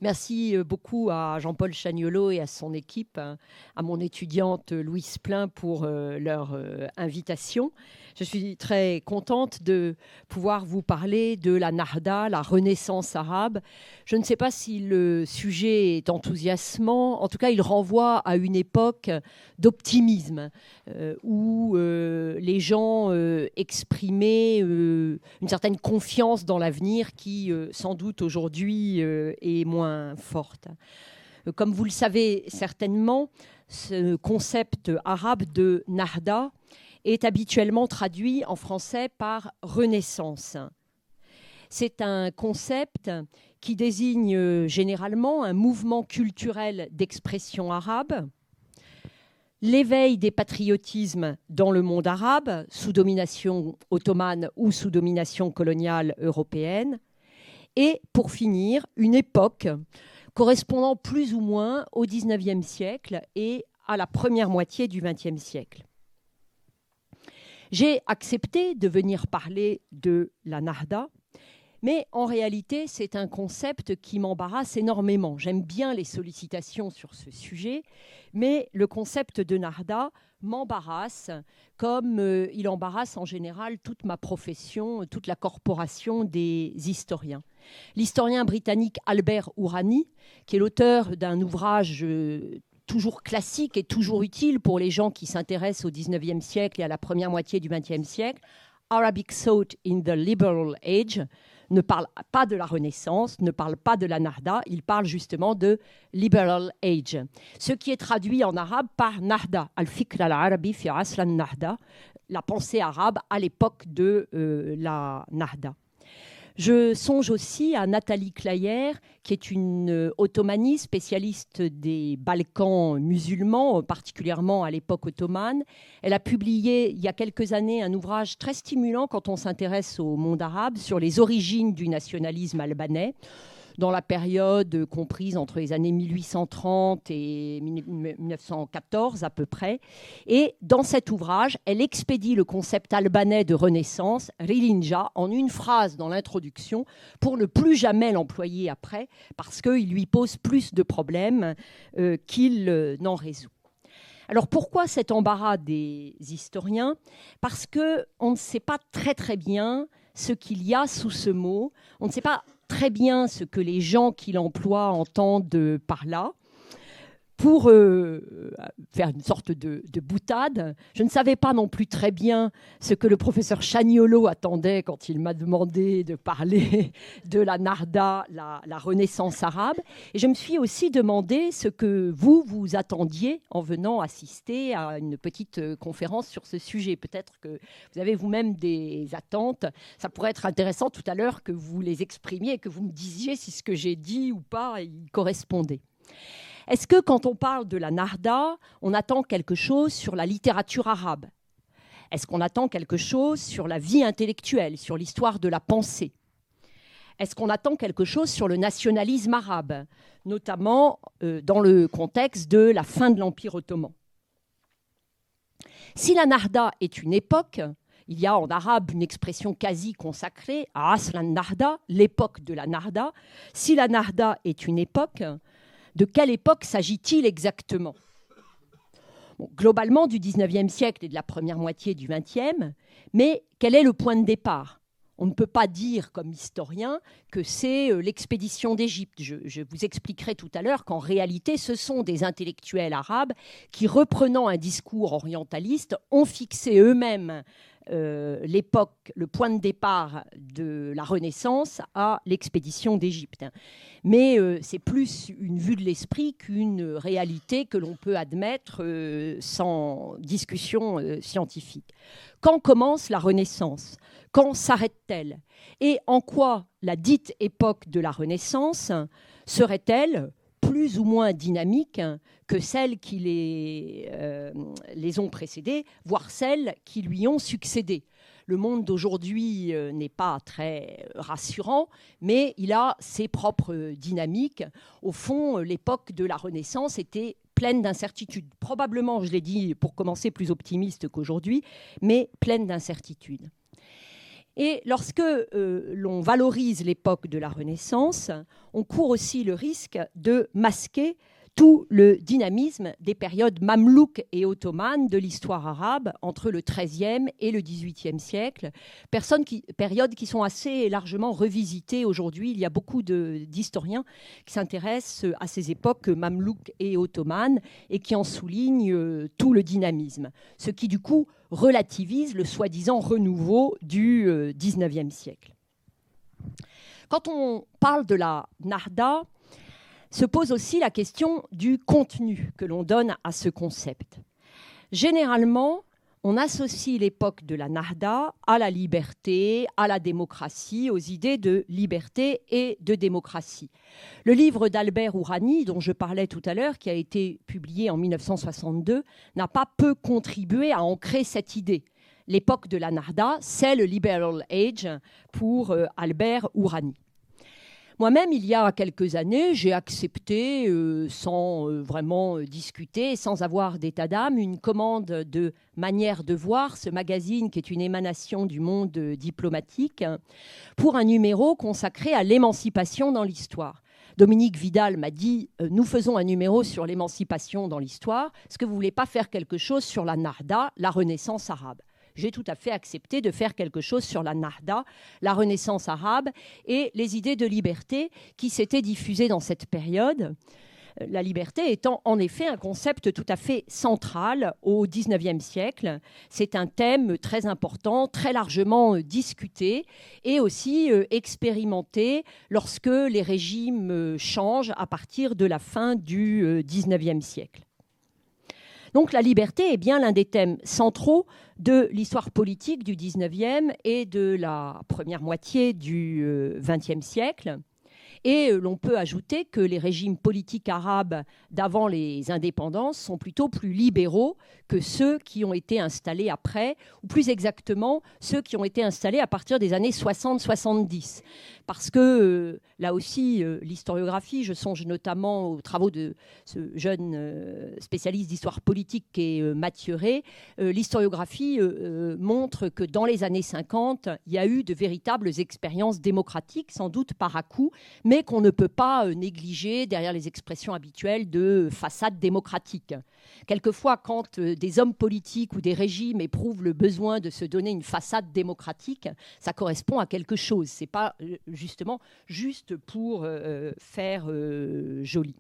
Merci beaucoup à Jean-Paul Chagnolot et à son équipe, à mon étudiante Louise Plein pour leur invitation. Je suis très contente de pouvoir vous parler de la Nahda, la Renaissance arabe. Je ne sais pas si le sujet est enthousiasmant. En tout cas, il renvoie à une époque d'optimisme où les gens exprimaient une certaine confiance dans l'avenir qui, sans doute aujourd'hui, est moins forte. Comme vous le savez certainement, ce concept arabe de Nahda est habituellement traduit en français par Renaissance. C'est un concept qui désigne généralement un mouvement culturel d'expression arabe, l'éveil des patriotismes dans le monde arabe, sous domination ottomane ou sous domination coloniale européenne, et pour finir, une époque correspondant plus ou moins au XIXe siècle et à la première moitié du XXe siècle. J'ai accepté de venir parler de la Nahda, mais en réalité, c'est un concept qui m'embarrasse énormément. J'aime bien les sollicitations sur ce sujet, mais le concept de Nahda m'embarrasse comme il embarrasse en général toute ma profession, toute la corporation des historiens. L'historien britannique Albert Hourani, qui est l'auteur d'un ouvrage toujours classique et toujours utile pour les gens qui s'intéressent au XIXe siècle et à la première moitié du XXe siècle, Arabic Thought in the Liberal Age, ne parle pas de la Renaissance, ne parle pas de la Nahda, il parle justement de Liberal Age. Ce qui est traduit en arabe par Nahda, al-Fikr al-Arabi fi asl al-Nahda, la pensée arabe à l'époque de la Nahda. Je songe aussi à Nathalie Clayer, qui est une ottomanie spécialiste des Balkans musulmans, particulièrement à l'époque ottomane. Elle a publié il y a quelques années un ouvrage très stimulant quand on s'intéresse au monde arabe sur les origines du nationalisme albanais, dans la période comprise entre les années 1830 et 1914 à peu près. Et dans cet ouvrage, elle expédie le concept albanais de Renaissance, Rilinja, en une phrase dans l'introduction, pour ne plus jamais l'employer après, parce qu'il lui pose plus de problèmes qu'il n'en résout. Alors pourquoi cet embarras des historiens ? Parce qu'on ne sait pas très très bien ce qu'il y a sous ce mot. On ne sait pas très bien ce que les gens qui l'emploient entendent par là. Pour faire une sorte de boutade, je ne savais pas non plus très bien ce que le professeur Chagnolot attendait quand il m'a demandé de parler de la Nahda, la Renaissance arabe. Et je me suis aussi demandé ce que vous attendiez en venant assister à une petite conférence sur ce sujet. Peut-être que vous avez vous-même des attentes. Ça pourrait être intéressant tout à l'heure que vous les exprimiez et que vous me disiez si ce que j'ai dit ou pas y correspondait. Est-ce que quand on parle de la Nahda, on attend quelque chose sur la littérature arabe ? Est-ce qu'on attend quelque chose sur la vie intellectuelle, sur l'histoire de la pensée ? Est-ce qu'on attend quelque chose sur le nationalisme arabe, notamment dans le contexte de la fin de l'Empire ottoman ? Si la Nahda est une époque, il y a en arabe une expression quasi consacrée, Asl al-Nahda, l'époque de la Nahda. Si la Nahda est une époque, de quelle époque s'agit-il exactement ? Globalement, du XIXe siècle et de la première moitié du XXe, mais quel est le point de départ ? On ne peut pas dire, comme historien, que c'est l'expédition d'Égypte. Je vous expliquerai tout à l'heure qu'en réalité, ce sont des intellectuels arabes qui, reprenant un discours orientaliste, ont fixé eux-mêmes l'époque, le point de départ de la Renaissance à l'expédition d'Égypte. Mais c'est plus une vue de l'esprit qu'une réalité que l'on peut admettre sans discussion scientifique. Quand commence la Renaissance ? Quand s'arrête-t-elle ? Et en quoi la dite époque de la Renaissance serait-elle plus ou moins dynamique que celles qui les ont précédées, voire celles qui lui ont succédé. Le monde d'aujourd'hui n'est pas très rassurant, mais il a ses propres dynamiques. Au fond, l'époque de la Renaissance était pleine d'incertitudes. Probablement, je l'ai dit pour commencer, plus optimiste qu'aujourd'hui, mais pleine d'incertitudes. Et lorsque l'on valorise l'époque de la Renaissance, on court aussi le risque de masquer tout le dynamisme des périodes mamelouques et ottomanes de l'histoire arabe entre le XIIIe et le XVIIIe siècle, périodes qui sont assez largement revisitées aujourd'hui. Il y a beaucoup d'historiens qui s'intéressent à ces époques mamelouques et ottomanes et qui en soulignent tout le dynamisme, ce qui du coup relativise le soi-disant renouveau du XIXe siècle. Quand on parle de la Nahda, se pose aussi la question du contenu que l'on donne à ce concept. Généralement, on associe l'époque de la Nahda à la liberté, à la démocratie, aux idées de liberté et de démocratie. Le livre d'Albert Ourani, dont je parlais tout à l'heure, qui a été publié en 1962, n'a pas peu contribué à ancrer cette idée. L'époque de la Nahda, c'est le Liberal Age pour Albert Ourani. Moi-même, il y a quelques années, j'ai accepté, sans vraiment discuter, sans avoir d'état d'âme, une commande de Manière de voir, ce magazine qui est une émanation du monde diplomatique, pour un numéro consacré à l'émancipation dans l'histoire. Dominique Vidal m'a dit « Nous faisons un numéro sur l'émancipation dans l'histoire. Est-ce que vous ne voulez pas faire quelque chose sur la Nahda, la Renaissance arabe ?» J'ai tout à fait accepté de faire quelque chose sur la Nahda, la Renaissance arabe et les idées de liberté qui s'étaient diffusées dans cette période. La liberté étant en effet un concept tout à fait central au XIXe siècle. C'est un thème très important, très largement discuté et aussi expérimenté lorsque les régimes changent à partir de la fin du XIXe siècle. Donc la liberté est bien l'un des thèmes centraux de l'histoire politique du XIXe et de la première moitié du XXe siècle. Et l'on peut ajouter que les régimes politiques arabes d'avant les indépendances sont plutôt plus libéraux que ceux qui ont été installés après, ou plus exactement ceux qui ont été installés à partir des années 60-70. Parce que là aussi, l'historiographie, je songe notamment aux travaux de ce jeune spécialiste d'histoire politique qui est Mathieu Rey, l'historiographie montre que dans les années 50, il y a eu de véritables expériences démocratiques, sans doute par à-coups, mais qu'on ne peut pas négliger derrière les expressions habituelles de façade démocratique. Quelquefois, quand des hommes politiques ou des régimes éprouvent le besoin de se donner une façade démocratique, ça correspond à quelque chose. Ce n'est pas justement juste pour faire joli.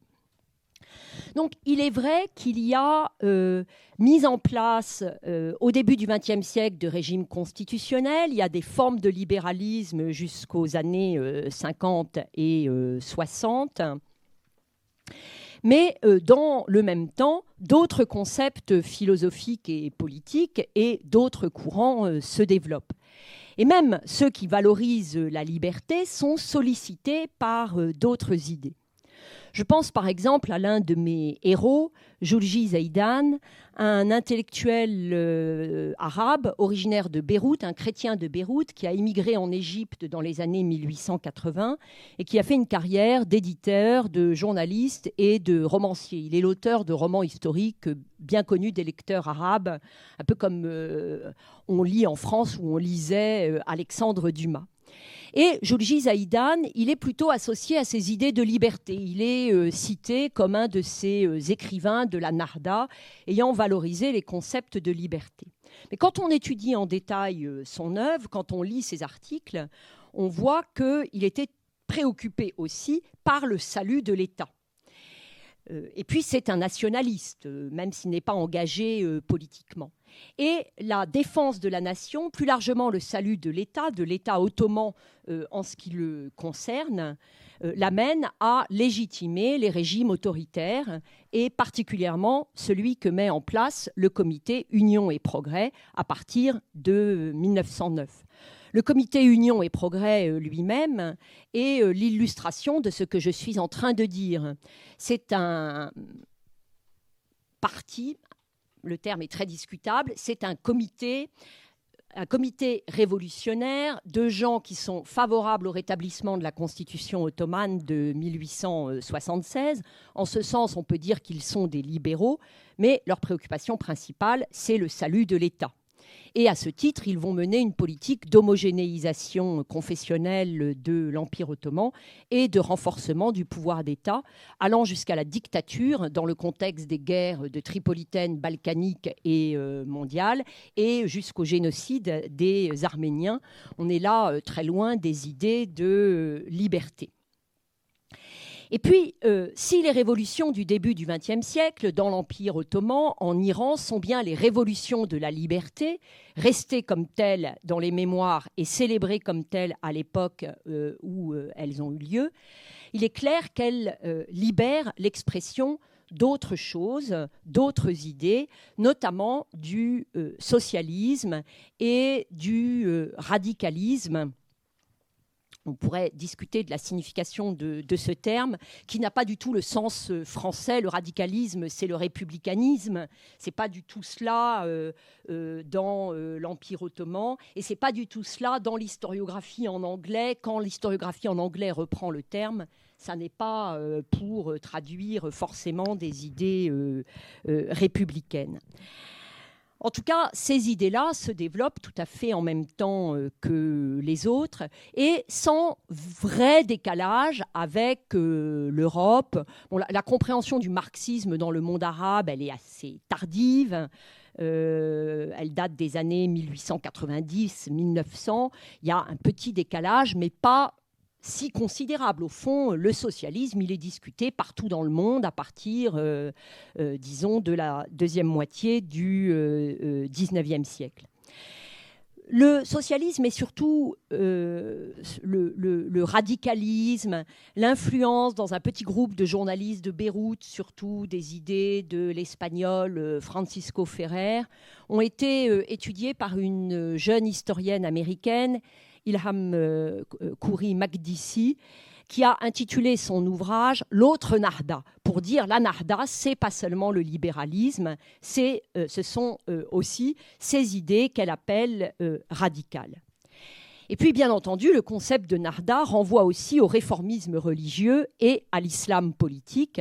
Donc, il est vrai qu'il y a mise en place au début du XXe siècle de régimes constitutionnels. Il y a des formes de libéralisme jusqu'aux années 50 et 60. Mais dans le même temps, d'autres concepts philosophiques et politiques et d'autres courants se développent. Et même ceux qui valorisent la liberté sont sollicités par d'autres idées. Je pense par exemple à l'un de mes héros, Julgi Zaidan, un intellectuel arabe originaire de Beyrouth, un chrétien de Beyrouth qui a émigré en Égypte dans les années 1880 et qui a fait une carrière d'éditeur, de journaliste et de romancier. Il est l'auteur de romans historiques bien connus des lecteurs arabes, un peu comme on lit en France où on lisait Alexandre Dumas. Et Julgi Zaidan, il est plutôt associé à ces idées de liberté. Il est cité comme un de ces écrivains de la Nahda ayant valorisé les concepts de liberté. Mais quand on étudie en détail son œuvre, quand on lit ses articles, on voit qu'il était préoccupé aussi par le salut de l'État. Et puis c'est un nationaliste, même s'il n'est pas engagé politiquement. Et la défense de la nation, plus largement le salut de l'État ottoman en ce qui le concerne, l'amène à légitimer les régimes autoritaires et particulièrement celui que met en place le comité Union et Progrès à partir de 1909. Le comité Union et Progrès lui-même est l'illustration de ce que je suis en train de dire. C'est un parti, le terme est très discutable, c'est un comité révolutionnaire de gens qui sont favorables au rétablissement de la constitution ottomane de 1876. En ce sens, on peut dire qu'ils sont des libéraux, mais leur préoccupation principale, c'est le salut de l'État. Et à ce titre, ils vont mener une politique d'homogénéisation confessionnelle de l'Empire ottoman et de renforcement du pouvoir d'État, allant jusqu'à la dictature dans le contexte des guerres de Tripolitaine, balkanique et mondiale, et jusqu'au génocide des Arméniens. On est là très loin des idées de liberté. Et puis, si les révolutions du début du XXe siècle dans l'Empire ottoman, en Iran, sont bien les révolutions de la liberté, restées comme telles dans les mémoires et célébrées comme telles à l'époque où elles ont eu lieu, il est clair qu'elles libèrent l'expression d'autres choses, d'autres idées, notamment du socialisme et du radicalisme. On pourrait discuter de la signification de ce terme, qui n'a pas du tout le sens français. Le radicalisme, c'est le républicanisme. Ce n'est pas du tout cela dans l'Empire ottoman. Et ce n'est pas du tout cela dans l'historiographie en anglais. Quand l'historiographie en anglais reprend le terme, ça n'est pas pour traduire forcément des idées républicaines. En tout cas, ces idées-là se développent tout à fait en même temps que les autres et sans vrai décalage avec l'Europe. Bon, la compréhension du marxisme dans le monde arabe, elle est assez tardive. Elle date des années 1890-1900. Il y a un petit décalage, mais pas si considérable. Au fond, le socialisme, il est discuté partout dans le monde à partir, disons, de la deuxième moitié du XIXe siècle. Le socialisme est surtout le radicalisme, l'influence dans un petit groupe de journalistes de Beyrouth, surtout des idées de l'espagnol Francisco Ferrer, ont été étudiées par une jeune historienne américaine, Ilham Khoury Makdisi, qui a intitulé son ouvrage « L'autre Nahda », pour dire la Nahda, c'est pas seulement le libéralisme, ce sont aussi ces idées qu'elle appelle radicales. Et puis, bien entendu, le concept de Nahda renvoie aussi au réformisme religieux et à l'islam politique.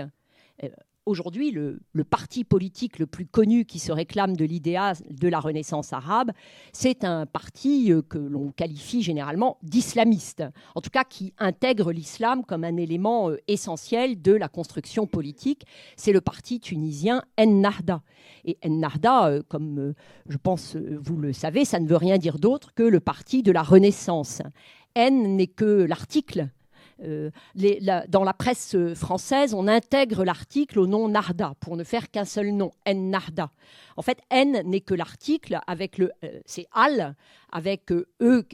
Aujourd'hui, le parti politique le plus connu qui se réclame de l'idéal de la Renaissance arabe, c'est un parti que l'on qualifie généralement d'islamiste, en tout cas qui intègre l'islam comme un élément essentiel de la construction politique. C'est le parti tunisien Ennahda. Et Ennahda, comme je pense vous le savez, ça ne veut rien dire d'autre que le parti de la Renaissance. N n'est que l'article. Dans la presse française, on intègre l'article au nom Nahda pour ne faire qu'un seul nom, Ennahda. En fait, N n'est que l'article avec c'est Al avec E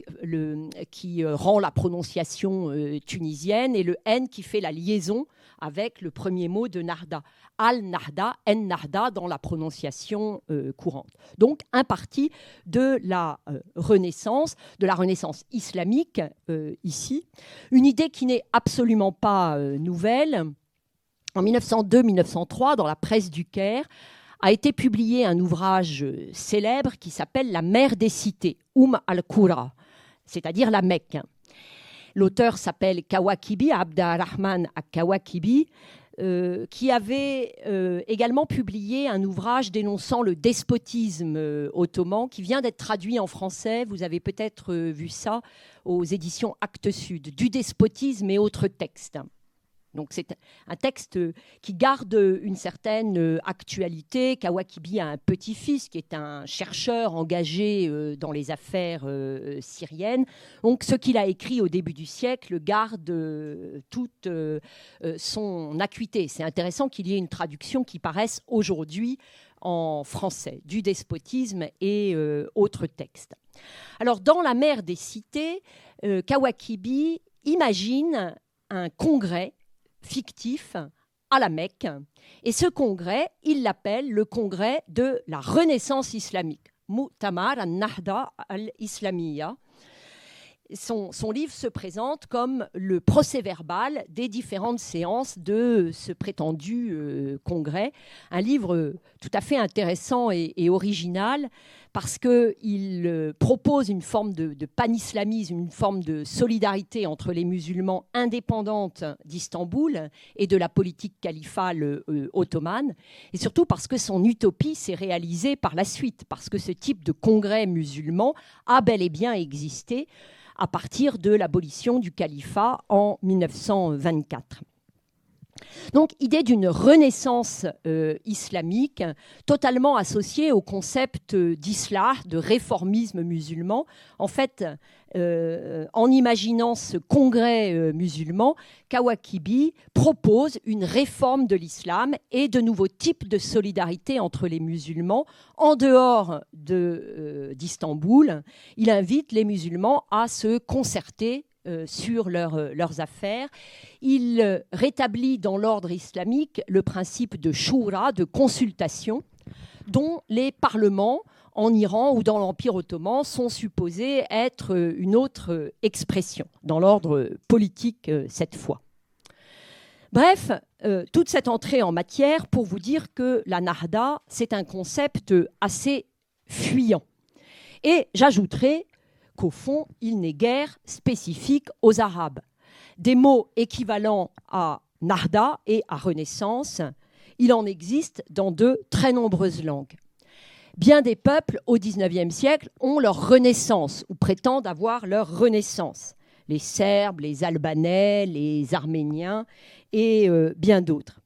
qui rend la prononciation tunisienne et le N qui fait la liaison avec le premier mot de Nahda. Al-Nahda, Ennahda dans la prononciation courante. Donc un parti de la Renaissance islamique ici. Une idée qui n'est absolument pas nouvelle. En 1902-1903, dans la presse du Caire, a été publié un ouvrage célèbre qui s'appelle « La mer des cités », al-Qura, c'est-à-dire la Mecque. L'auteur s'appelle Kawakibi, Abdarrahman al-Kawakibi, qui avait également publié un ouvrage dénonçant le despotisme ottoman, qui vient d'être traduit en français. Vous avez peut-être vu ça aux éditions Actes Sud, « Du despotisme et autres textes ». Donc c'est un texte qui garde une certaine actualité. Kawakibi a un petit-fils qui est un chercheur engagé dans les affaires syriennes. Donc ce qu'il a écrit au début du siècle garde toute son acuité. C'est intéressant qu'il y ait une traduction qui paraisse aujourd'hui en français, du despotisme et autres textes. Alors dans La mer des cités, Kawakibi imagine un congrès fictif à la Mecque. Et ce congrès, il l'appelle le congrès de la Renaissance islamique, Mu'tamar al-Nahda al-Islamiyya. son livre se présente comme le procès-verbal des différentes séances de ce prétendu congrès. Un livre tout à fait intéressant et original parce qu'il propose une forme de panislamisme, une forme de solidarité entre les musulmans indépendante d'Istanbul et de la politique califale ottomane, et surtout parce que son utopie s'est réalisée par la suite, parce que ce type de congrès musulman a bel et bien existé à partir de l'abolition du califat en 1924. Donc, idée d'une renaissance islamique totalement associée au concept d'islah, de réformisme musulman. En fait, en imaginant ce congrès musulman, Kawakibi propose une réforme de l'islam et de nouveaux types de solidarité entre les musulmans en dehors d'Istanbul. Il invite les musulmans à se concerter sur leurs affaires. Il rétablit dans l'ordre islamique le principe de shura, de consultation, dont les parlements en Iran ou dans l'Empire ottoman sont supposés être une autre expression, dans l'ordre politique cette fois. Bref, toute cette entrée en matière pour vous dire que la Nahda, c'est un concept assez fuyant. Et j'ajouterai qu'au fond, il n'est guère spécifique aux Arabes. Des mots équivalents à Nahda et à Renaissance, il en existe dans de très nombreuses langues. Bien des peuples au XIXe siècle ont leur renaissance ou prétendent avoir leur renaissance. Les Serbes, les Albanais, les Arméniens et bien d'autres.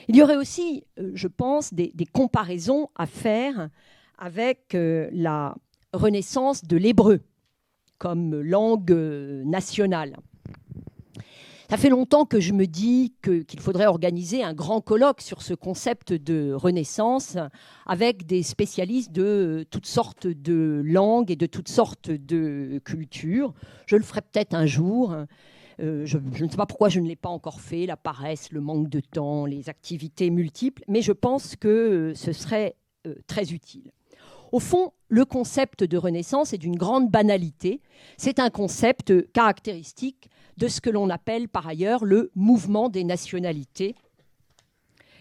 Il y aurait aussi, je pense, des comparaisons à faire avec la renaissance de l'hébreu comme langue nationale. Ça fait longtemps que je me dis qu'il faudrait organiser un grand colloque sur ce concept de renaissance avec des spécialistes de toutes sortes de langues et de toutes sortes de cultures. Je le ferai peut-être un jour. Je ne sais pas pourquoi je ne l'ai pas encore fait, la paresse, le manque de temps, les activités multiples, mais je pense que ce serait très utile. Au fond, le concept de Renaissance est d'une grande banalité. C'est un concept caractéristique de ce que l'on appelle par ailleurs le mouvement des nationalités.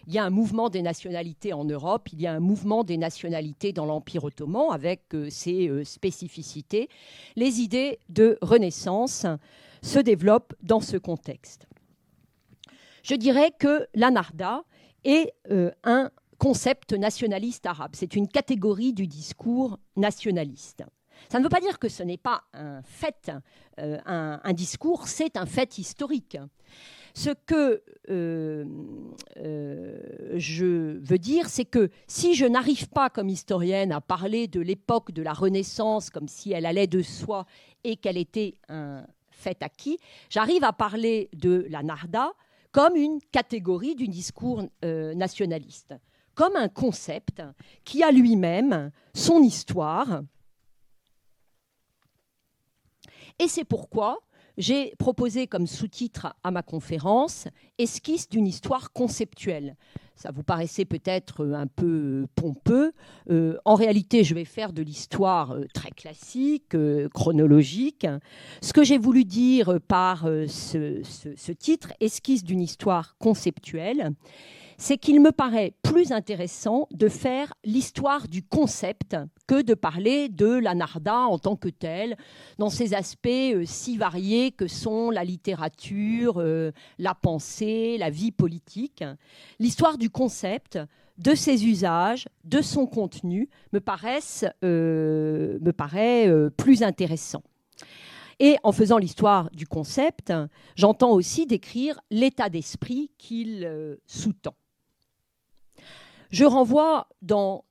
Il y a un mouvement des nationalités en Europe, il y a un mouvement des nationalités dans l'Empire ottoman avec ses spécificités. Les idées de Renaissance se développent dans ce contexte. Je dirais que la Nahda est un concept nationaliste arabe. C'est une catégorie du discours nationaliste. Ça ne veut pas dire que ce n'est pas un fait, un discours, c'est un fait historique. Ce que je veux dire, c'est que si je n'arrive pas comme historienne à parler de l'époque de la Renaissance comme si elle allait de soi et qu'elle était un fait acquis, j'arrive à parler de la Nahda comme une catégorie du discours nationaliste, comme un concept qui a lui-même son histoire. Et c'est pourquoi j'ai proposé comme sous-titre à ma conférence « Esquisse d'une histoire conceptuelle ». Ça vous paraissait peut-être un peu pompeux. En réalité, je vais faire de l'histoire très classique, chronologique. Ce que j'ai voulu dire par ce titre « Esquisse d'une histoire conceptuelle », c'est qu'il me paraît plus intéressant de faire l'histoire du concept que de parler de la Nahda en tant que telle, dans ses aspects si variés que sont la littérature, la pensée, la vie politique. L'histoire du concept, de ses usages, de son contenu, me paraît plus intéressant. Et en faisant l'histoire du concept, j'entends aussi décrire l'état d'esprit qu'il sous-tend. Je renvoie dans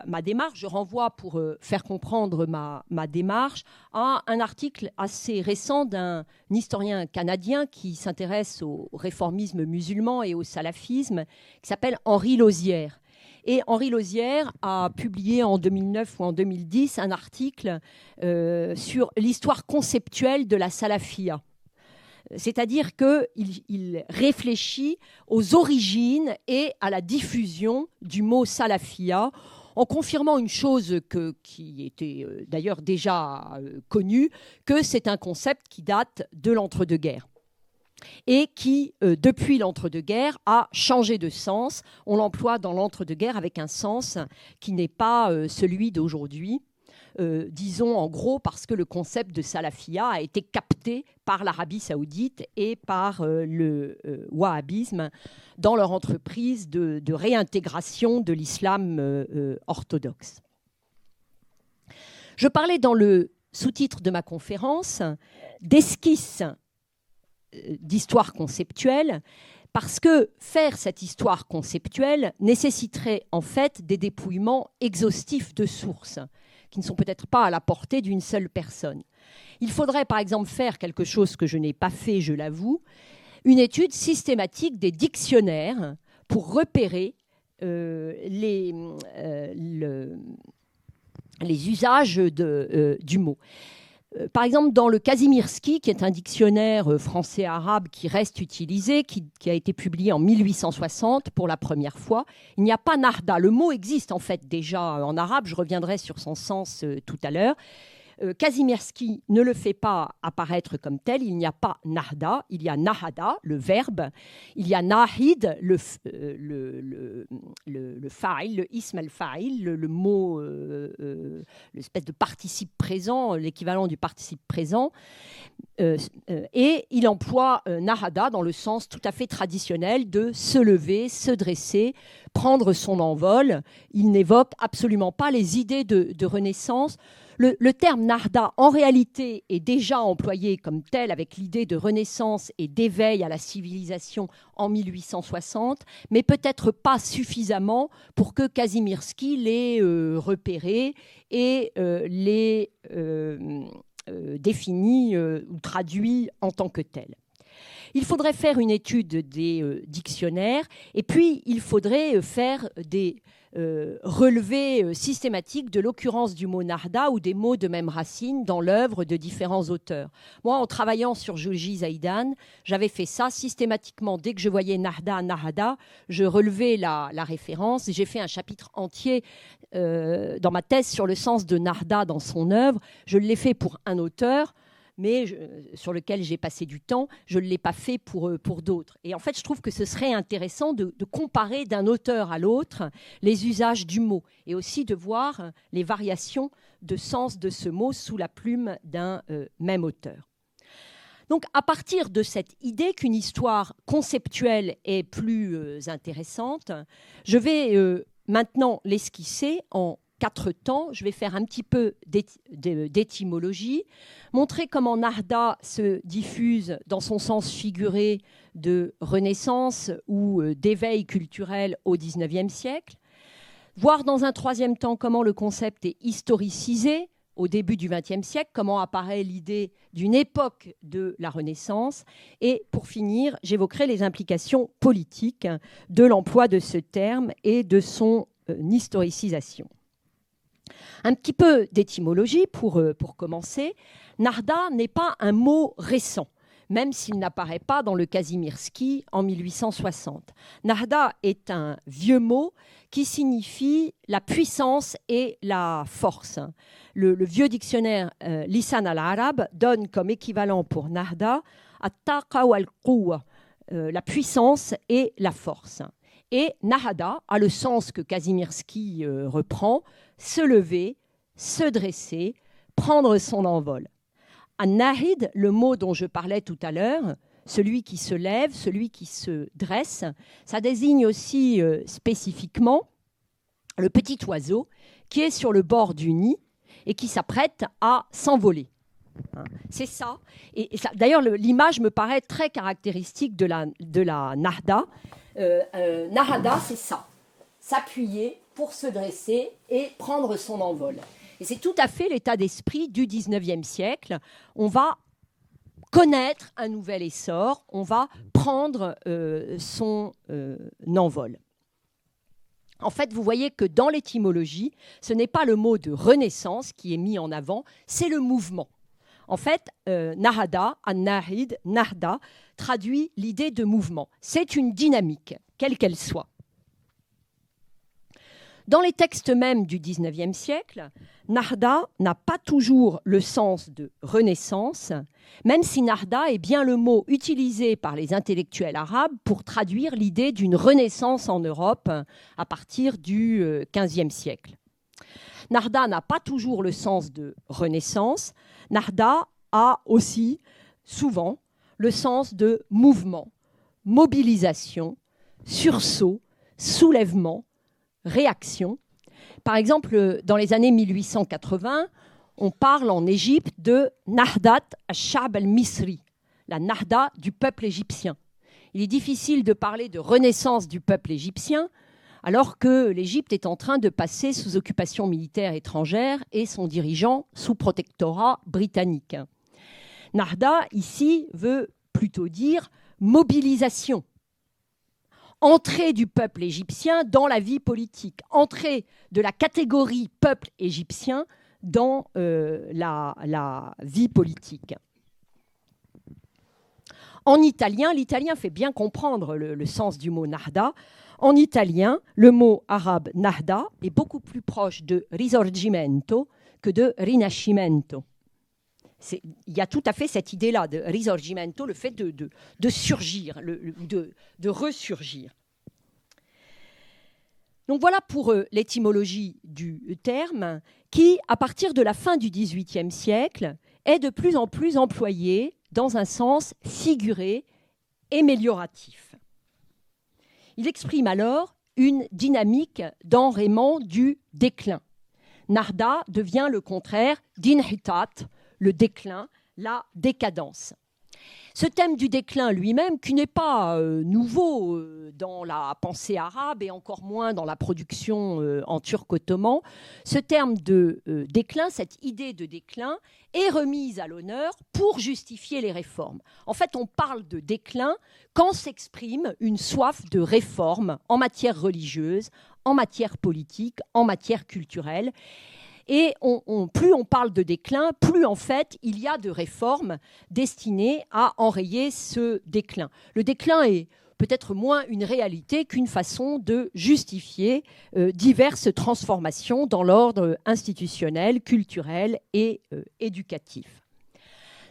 ma démarche, je renvoie pour faire comprendre ma démarche à un article assez récent d'un historien canadien qui s'intéresse au réformisme musulman et au salafisme, qui s'appelle Henri Lauzière. Et Henri Lauzière a publié en 2009 ou en 2010 un article sur l'histoire conceptuelle de la salafia. C'est-à-dire qu'il réfléchit aux origines et à la diffusion du mot salafia. en confirmant une chose qui était d'ailleurs déjà connue, que c'est un concept qui date de l'entre-deux-guerres et qui, depuis l'entre-deux-guerres, a changé de sens. On l'emploie dans l'entre-deux-guerres avec un sens qui n'est pas celui d'aujourd'hui. Disons en gros parce que le concept de salafia a été capté par l'Arabie saoudite et par le wahhabisme dans leur entreprise de réintégration de l'islam orthodoxe. Je parlais dans le sous-titre de ma conférence d'esquisse d'histoire conceptuelle, parce que faire cette histoire conceptuelle nécessiterait en fait des dépouillements exhaustifs de sources qui ne sont peut-être pas à la portée d'une seule personne. Il faudrait par exemple faire quelque chose que je n'ai pas fait, je l'avoue, une étude systématique des dictionnaires pour repérer les usages du mot. Par exemple, dans le Kazimierski, qui est un dictionnaire français-arabe qui reste utilisé, qui a été publié en 1860 pour la première fois, il n'y a pas nahda. Le mot existe en fait déjà en arabe, je reviendrai sur son sens tout à l'heure. Kazimierski ne le fait pas apparaître comme tel, il n'y a pas nahda, il y a nahada, le verbe, il y a nahid, le fa'il, le ism al-fa'il, le mot, l'espèce de participe présent, l'équivalent du participe présent, et il emploie nahada dans le sens tout à fait traditionnel de se lever, se dresser, prendre son envol. Il n'évoque absolument pas les idées de Renaissance. Le terme nahda, en réalité, est déjà employé comme tel avec l'idée de renaissance et d'éveil à la civilisation en 1860, mais peut-être pas suffisamment pour que Kazimierski l'ait repéré et l'ait défini ou traduit en tant que tel. Il faudrait faire une étude des dictionnaires et puis il faudrait faire des relevés systématiques de l'occurrence du mot nahda ou des mots de même racine dans l'œuvre de différents auteurs. Moi, en travaillant sur Julgi Zaidan, j'avais fait ça systématiquement. Dès que je voyais nahda, nahada, je relevais la référence. J'ai fait un chapitre entier dans ma thèse sur le sens de nahda dans son œuvre. Je l'ai fait pour un auteur, mais sur lequel j'ai passé du temps, je ne l'ai pas fait pour d'autres. Et en fait, je trouve que ce serait intéressant de comparer d'un auteur à l'autre les usages du mot et aussi de voir les variations de sens de ce mot sous la plume d'un même auteur. Donc, à partir de cette idée qu'une histoire conceptuelle est plus intéressante, je vais maintenant l'esquisser en 4 temps. Je vais faire un petit peu d'étymologie, montrer comment nahda se diffuse dans son sens figuré de renaissance ou d'éveil culturel au XIXe siècle, voir dans un 3e temps comment le concept est historicisé au début du XXe siècle, comment apparaît l'idée d'une époque de la Renaissance, et pour finir, j'évoquerai les implications politiques de l'emploi de ce terme et de son historicisation. Un petit peu d'étymologie pour commencer. Nahda n'est pas un mot récent, même s'il n'apparaît pas dans le Kazimierski en 1860. Nahda est un vieux mot qui signifie la puissance et la force. Le vieux dictionnaire Lisan al-Arab donne comme équivalent pour Nahda at-taqa wal-quwwa, la puissance et la force. Et nahada a le sens que Kazimierski reprend, se lever, se dresser, prendre son envol. An-nahid, le mot dont je parlais tout à l'heure, celui qui se lève, celui qui se dresse, ça désigne aussi spécifiquement le petit oiseau qui est sur le bord du nid et qui s'apprête à s'envoler. C'est ça. Et ça, d'ailleurs, l'image me paraît très caractéristique de la nahda. Nahada, c'est ça. S'appuyer pour se dresser et prendre son envol. Et c'est tout à fait l'état d'esprit du XIXe siècle. On va connaître un nouvel essor, on va prendre son envol. En fait, vous voyez que dans l'étymologie, ce n'est pas le mot de renaissance qui est mis en avant, c'est le mouvement. En fait, nahada, an-nahid, nahda, traduit l'idée de mouvement. C'est une dynamique, quelle qu'elle soit. Dans les textes mêmes du XIXe siècle, Nahda n'a pas toujours le sens de renaissance, même si Nahda est bien le mot utilisé par les intellectuels arabes pour traduire l'idée d'une renaissance en Europe à partir du XVe siècle. Nahda n'a pas toujours le sens de renaissance. Nahda a aussi souvent le sens de mouvement, mobilisation, sursaut, soulèvement, réaction. Par exemple, dans les années 1880, on parle en Égypte de Nahdat al-Sha'b al-Misri, la Nahda du peuple égyptien. Il est difficile de parler de renaissance du peuple égyptien alors que l'Égypte est en train de passer sous occupation militaire étrangère et son dirigeant sous protectorat britannique. Nahda, ici, veut plutôt dire mobilisation. Entrée du peuple égyptien dans la vie politique, entrée de la catégorie peuple égyptien dans la vie politique. En italien, l'italien fait bien comprendre le sens du mot Nahda. En italien, le mot arabe Nahda est beaucoup plus proche de risorgimento que de rinascimento. Il y a tout à fait cette idée-là de risorgimento, le fait de surgir, de ressurgir. Donc voilà pour l'étymologie du terme qui, à partir de la fin du XVIIIe siècle, est de plus en plus employé dans un sens figuré et mélioratif. Il exprime alors une dynamique d'enrayement du déclin. Nahda devient le contraire d'inhitat, le déclin, la décadence. Ce thème du déclin lui-même, qui n'est pas nouveau dans la pensée arabe et encore moins dans la production en turc ottoman, ce terme de déclin, cette idée de déclin, est remise à l'honneur pour justifier les réformes. En fait, on parle de déclin quand s'exprime une soif de réforme en matière religieuse, en matière politique, en matière culturelle. Et plus on parle de déclin, plus en fait il y a de réformes destinées à enrayer ce déclin. Le déclin est peut-être moins une réalité qu'une façon de justifier diverses transformations dans l'ordre institutionnel, culturel et éducatif.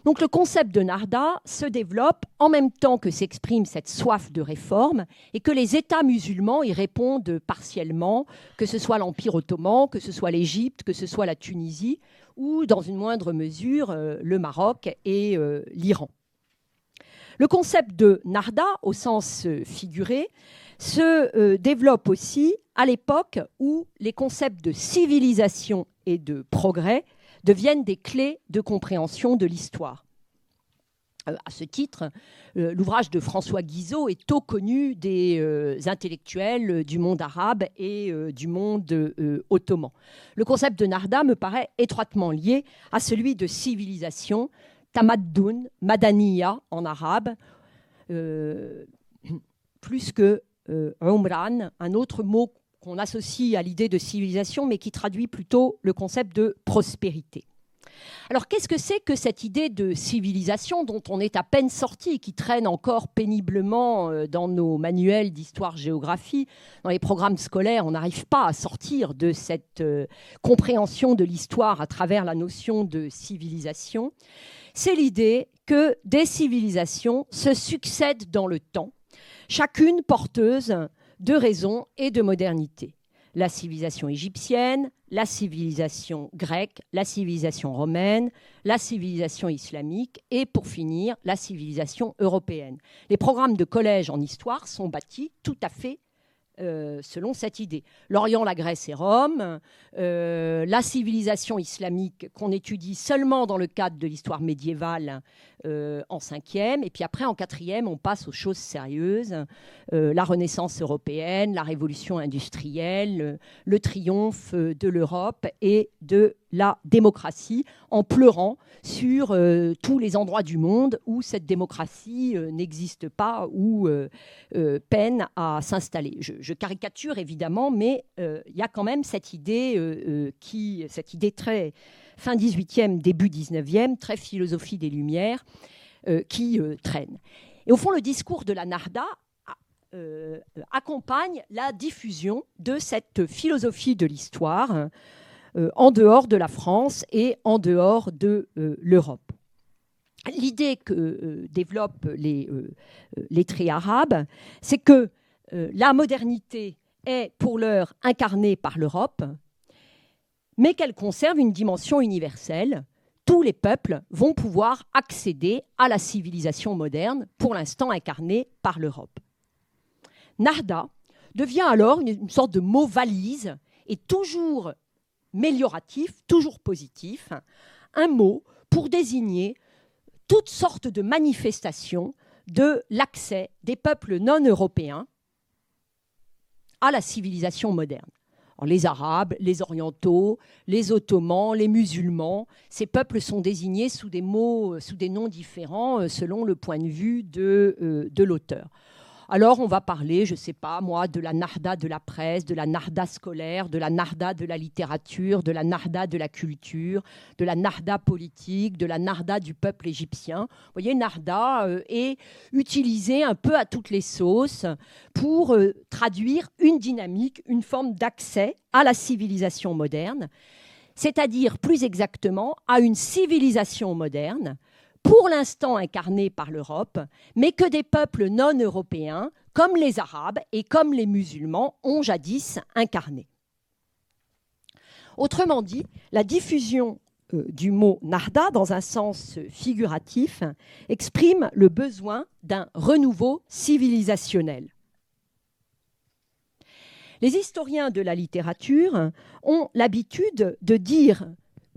Donc le concept de Nahda se développe en même temps que s'exprime cette soif de réforme et que les États musulmans y répondent partiellement, que ce soit l'Empire ottoman, que ce soit l'Égypte, que ce soit la Tunisie ou dans une moindre mesure le Maroc et l'Iran. Le concept de Nahda, au sens figuré, se développe aussi à l'époque où les concepts de civilisation et de progrès deviennent des clés de compréhension de l'histoire. À ce titre, l'ouvrage de François Guizot est tôt connu des intellectuels du monde arabe et du monde ottoman. Le concept de Nahda me paraît étroitement lié à celui de civilisation, tamaddoun, madaniya en arabe, plus que umran, un autre mot qu'on associe à l'idée de civilisation, mais qui traduit plutôt le concept de prospérité. Alors, qu'est-ce que c'est que cette idée de civilisation dont on est à peine sorti et qui traîne encore péniblement dans nos manuels d'histoire-géographie? Dans les programmes scolaires, on n'arrive pas à sortir de cette compréhension de l'histoire à travers la notion de civilisation. C'est l'idée que des civilisations se succèdent dans le temps, chacune porteuse de raison et de modernité. La civilisation égyptienne, la civilisation grecque, la civilisation romaine, la civilisation islamique et, pour finir, la civilisation européenne. Les programmes de collège en histoire sont bâtis tout à fait selon cette idée. L'Orient, la Grèce et Rome, la civilisation islamique qu'on étudie seulement dans le cadre de l'histoire médiévale en 5e, et puis après en 4e, on passe aux choses sérieuses, la Renaissance européenne, la révolution industrielle, le triomphe de l'Europe et de la démocratie, en pleurant sur tous les endroits du monde où cette démocratie n'existe pas ou peine à s'installer. Je caricature évidemment, mais il y a quand même cette idée, cette idée très fin 18e, début 19e, très philosophie des Lumières, qui traîne. Et au fond, le discours de la Nahda accompagne la diffusion de cette philosophie de l'histoire en dehors de la France et en dehors de l'Europe. L'idée que développent les lettrés arabes, c'est que la modernité est pour l'heure incarnée par l'Europe, mais qu'elle conserve une dimension universelle. Tous les peuples vont pouvoir accéder à la civilisation moderne, pour l'instant incarnée par l'Europe. Nahda devient alors une sorte de mot valise et toujours mélioratif, toujours positif, un mot pour désigner toutes sortes de manifestations de l'accès des peuples non européens à la civilisation moderne. Alors, les Arabes, les Orientaux, les Ottomans, les musulmans, ces peuples sont désignés sous des mots, sous des noms différents selon le point de vue de l'auteur. Alors, on va parler, je ne sais pas moi, de la Nahda de la presse, de la Nahda scolaire, de la Nahda de la littérature, de la Nahda de la culture, de la Nahda politique, de la Nahda du peuple égyptien. Vous voyez, Nahda est utilisé un peu à toutes les sauces pour traduire une dynamique, une forme d'accès à la civilisation moderne, c'est-à-dire plus exactement à une civilisation moderne pour l'instant incarnée par l'Europe, mais que des peuples non européens, comme les Arabes et comme les musulmans, ont jadis incarné. Autrement dit, la diffusion du mot Nahda, dans un sens figuratif, exprime le besoin d'un renouveau civilisationnel. Les historiens de la littérature ont l'habitude de dire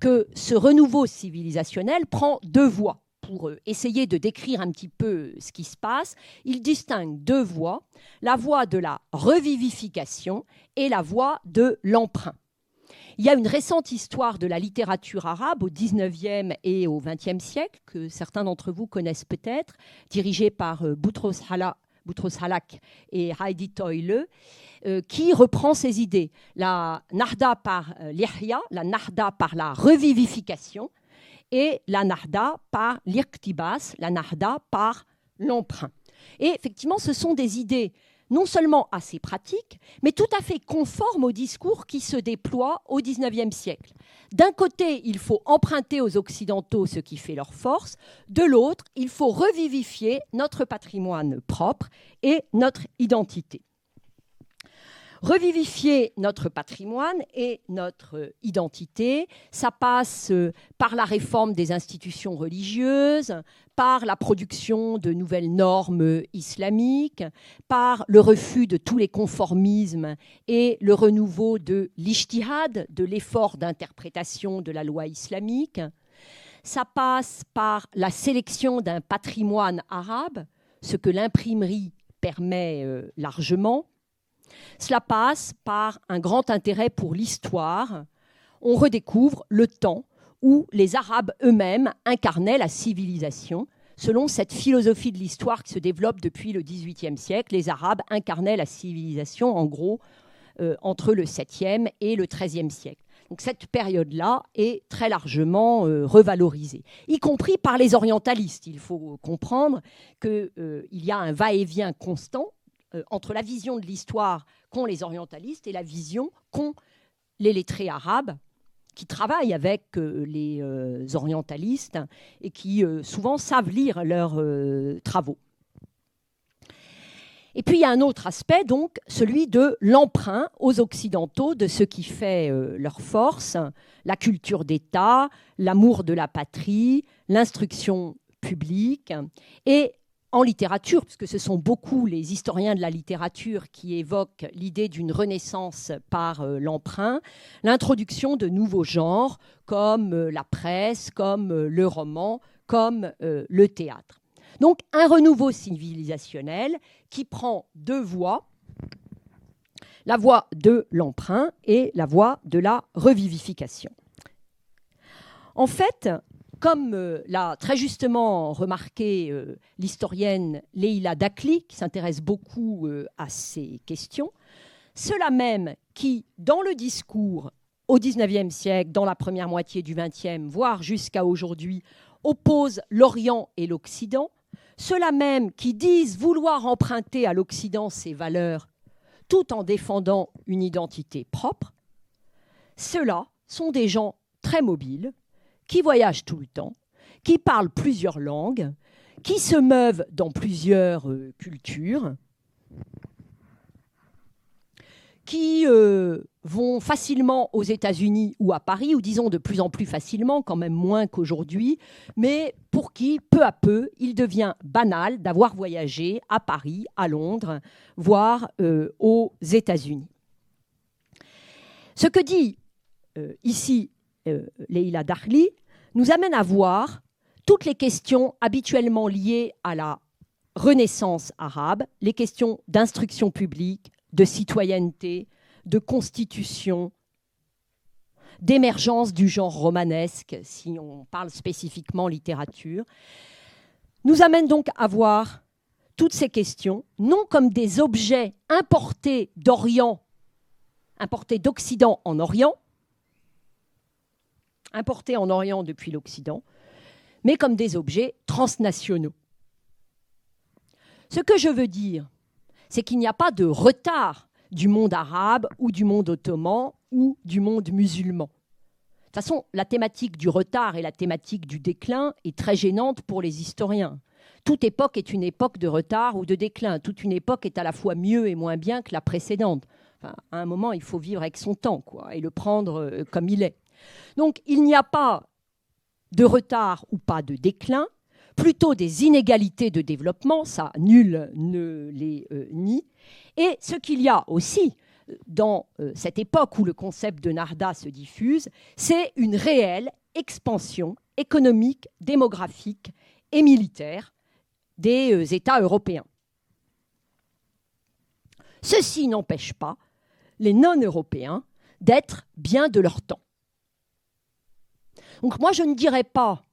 que ce renouveau civilisationnel prend deux voies. Pour essayer de décrire un petit peu ce qui se passe, il distingue deux voies, la voie de la revivification et la voie de l'emprunt. Il y a une récente histoire de la littérature arabe au XIXe et au XXe siècle, que certains d'entre vous connaissent peut-être, dirigée par Boutros Halak et Heidi Toile, qui reprend ces idées. La Nahda par l'Ihya, la Nahda par la revivification, et la Nahda par l'iqtibas, la Nahda par l'emprunt. Et effectivement, ce sont des idées non seulement assez pratiques, mais tout à fait conformes au discours qui se déploie au XIXe siècle. D'un côté, il faut emprunter aux Occidentaux ce qui fait leur force. De l'autre, il faut revivifier notre patrimoine propre et notre identité. Revivifier notre patrimoine et notre identité, ça passe par la réforme des institutions religieuses, par la production de nouvelles normes islamiques, par le refus de tous les conformismes et le renouveau de l'ijtihad, de l'effort d'interprétation de la loi islamique. Ça passe par la sélection d'un patrimoine arabe, ce que l'imprimerie permet largement. Cela passe par un grand intérêt pour l'histoire. On redécouvre le temps où les Arabes eux-mêmes incarnaient la civilisation. Selon cette philosophie de l'histoire qui se développe depuis le XVIIIe siècle, les Arabes incarnaient la civilisation, en gros, entre le 7e et le 13e siècle. Donc cette période-là est très largement revalorisée, y compris par les orientalistes. Il faut comprendre qu'il y a un va-et-vient constant entre la vision de l'histoire qu'ont les orientalistes et la vision qu'ont les lettrés arabes qui travaillent avec les orientalistes et qui souvent savent lire leurs travaux. Et puis il y a un autre aspect, donc celui de l'emprunt aux Occidentaux de ce qui fait leur force, la culture d'État, l'amour de la patrie, l'instruction publique. Et en littérature, puisque ce sont beaucoup les historiens de la littérature qui évoquent l'idée d'une renaissance par l'emprunt, l'introduction de nouveaux genres comme la presse, comme le roman, comme le théâtre. Donc un renouveau civilisationnel qui prend deux voies, la voie de l'emprunt et la voie de la revivification. En fait, comme l'a très justement remarqué l'historienne Leila Dakli, qui s'intéresse beaucoup à ces questions, ceux-là même qui, dans le discours au XIXe siècle, dans la première moitié du XXe, voire jusqu'à aujourd'hui, opposent l'Orient et l'Occident, ceux-là même qui disent vouloir emprunter à l'Occident ses valeurs tout en défendant une identité propre, ceux-là sont des gens très mobiles, qui voyagent tout le temps, qui parlent plusieurs langues, qui se meuvent dans plusieurs cultures, qui vont facilement aux États-Unis ou à Paris, ou disons de plus en plus facilement, quand même moins qu'aujourd'hui, mais pour qui, peu à peu, il devient banal d'avoir voyagé à Paris, à Londres, voire aux États-Unis. Ce que dit ici Leïla Dakhli nous amène à voir toutes les questions habituellement liées à la Renaissance arabe, les questions d'instruction publique, de citoyenneté, de constitution, d'émergence du genre romanesque, si on parle spécifiquement littérature, nous amène donc à voir toutes ces questions, non comme des objets importés d'Orient, importés d'Occident en Orient, importés en Orient depuis l'Occident, mais comme des objets transnationaux. Ce que je veux dire, c'est qu'il n'y a pas de retard du monde arabe ou du monde ottoman ou du monde musulman. De toute façon, la thématique du retard et la thématique du déclin est très gênante pour les historiens. Toute époque est une époque de retard ou de déclin. Toute une époque est à la fois mieux et moins bien que la précédente. Enfin, à un moment, il faut vivre avec son temps, quoi, et le prendre comme il est. Donc, il n'y a pas de retard ou pas de déclin, plutôt des inégalités de développement, ça nul ne les nie. Et ce qu'il y a aussi dans cette époque où le concept de Nahda se diffuse, c'est une réelle expansion économique, démographique et militaire des États européens. Ceci n'empêche pas les non-européens d'être bien de leur temps. Donc moi, je ne dirais pas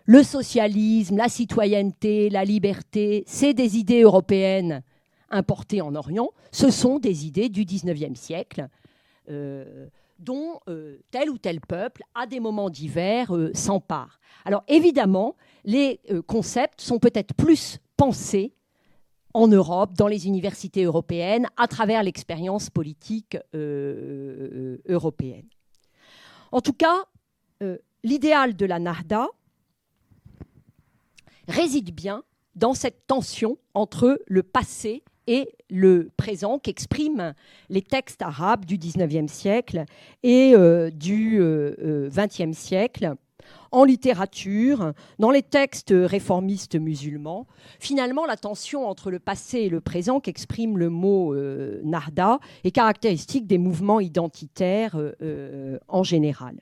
le socialisme, la citoyenneté, la liberté, c'est des idées européennes importées en Orient. Ce sont des idées du XIXe siècle dont tel ou tel peuple, à des moments divers, s'empare. Alors évidemment, les concepts sont peut-être plus pensés en Europe, dans les universités européennes, à travers l'expérience politique européenne. En tout cas, l'idéal de la Nahda réside bien dans cette tension entre le passé et le présent qu'expriment les textes arabes du XIXe siècle et du XXe siècle, en littérature, dans les textes réformistes musulmans. Finalement, la tension entre le passé et le présent qu'exprime le mot Nahda est caractéristique des mouvements identitaires en général.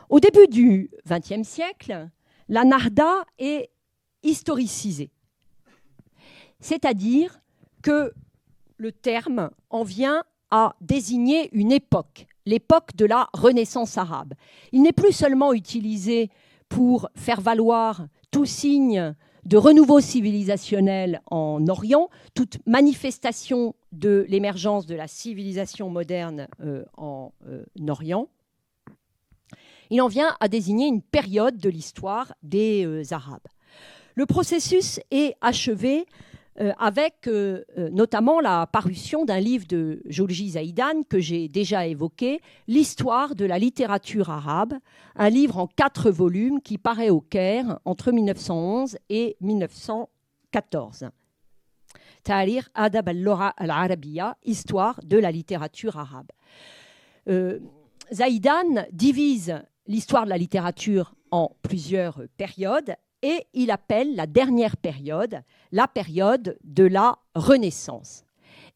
Au début du XXe siècle, la Nahda est historicisée. C'est-à-dire que le terme en vient à désigner une époque, l'époque de la Renaissance arabe. Il n'est plus seulement utilisé pour faire valoir tout signe de renouveau civilisationnel en Orient, toute manifestation de l'émergence de la civilisation moderne en Orient. Il en vient à désigner une période de l'histoire des Arabes. Le processus est achevé avec notamment la parution d'un livre de Jolji Zaïdan que j'ai déjà évoqué, L'histoire de la littérature arabe, un livre en 4 volumes qui paraît au Caire entre 1911 et 1914. Tarikh Adab al-Lugha al-Arabiyya, histoire de la littérature arabe. Zaïdan divise l'histoire de la littérature en plusieurs périodes et il appelle la dernière période la période de la Renaissance.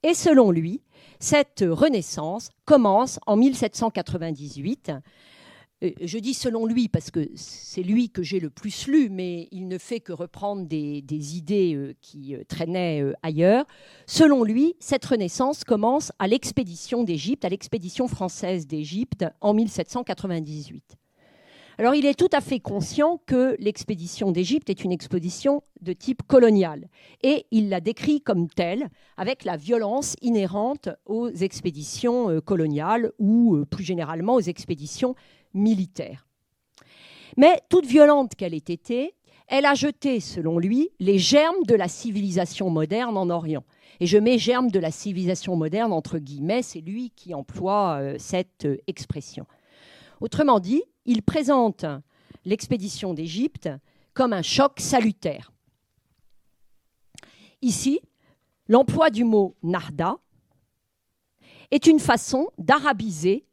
Et selon lui, cette Renaissance commence en 1798. Je dis selon lui parce que c'est lui que j'ai le plus lu, mais il ne fait que reprendre des idées qui traînaient ailleurs. Selon lui, cette Renaissance commence à l'expédition d'Égypte, à l'expédition française d'Égypte en 1798. Alors il est tout à fait conscient que l'expédition d'Égypte est une expédition de type colonial et il la décrit comme telle avec la violence inhérente aux expéditions coloniales ou plus généralement aux expéditions militaires. Mais toute violente qu'elle ait été, Elle a jeté, selon lui, les germes de la civilisation moderne en Orient. Et je mets germes de la civilisation moderne entre guillemets, c'est lui qui emploie cette expression. Autrement dit, il présente l'expédition d'Égypte comme un choc salutaire. Ici, l'emploi du mot « Narda » est une façon d'arabiser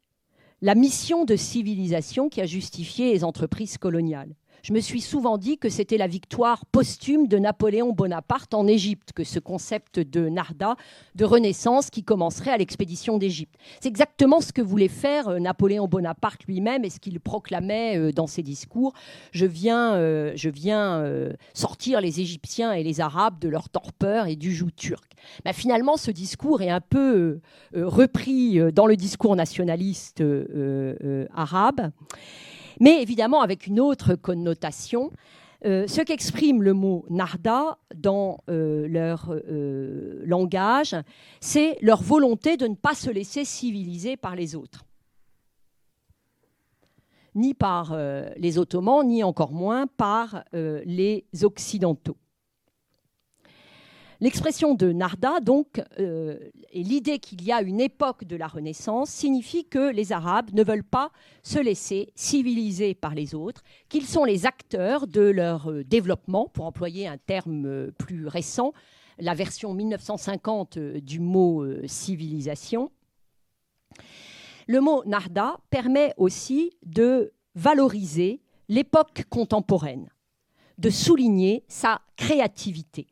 la mission de civilisation qui a justifié les entreprises coloniales. Je me suis souvent dit que c'était la victoire posthume de Napoléon Bonaparte en Égypte, que ce concept de Narda, de renaissance, qui commencerait à l'expédition d'Égypte. C'est exactement ce que voulait faire Napoléon Bonaparte lui-même et ce qu'il proclamait dans ses discours. Je viens sortir les Égyptiens et les Arabes de leur torpeur et du joug turc. Ben, finalement, ce discours est un peu repris dans le discours nationaliste arabe, mais évidemment avec une autre connotation. Ce qu'exprime le mot Narda dans leur langage, c'est leur volonté de ne pas se laisser civiliser par les autres. Ni par les Ottomans, ni encore moins par les Occidentaux. L'expression de Narda, donc, et l'idée qu'il y a une époque de la Renaissance signifie que les Arabes ne veulent pas se laisser civiliser par les autres, qu'ils sont les acteurs de leur développement, pour employer un terme plus récent, la version 1950 du mot civilisation. Le mot Narda permet aussi de valoriser l'époque contemporaine, de souligner sa créativité.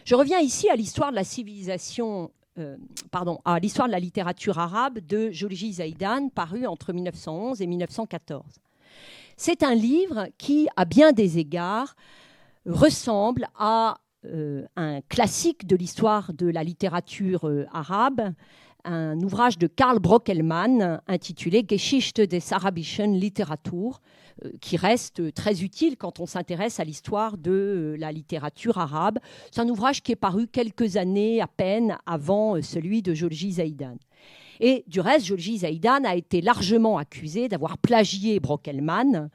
Je reviens ici à l'histoire de la civilisation, à l'histoire de la littérature arabe de Jolji Zaidan, paru entre 1911 et 1914. C'est un livre qui, à bien des égards, ressemble à un classique de l'histoire de la littérature arabe, un ouvrage de Karl Brockelmann intitulé Geschichte des arabischen Literatur, qui reste très utile quand on s'intéresse à l'histoire de la littérature arabe. C'est un ouvrage qui est paru quelques années à peine avant celui de Jolji Zaidan. Et du reste, Jolji Zaidan a été largement accusé d'avoir plagié Brockelmann.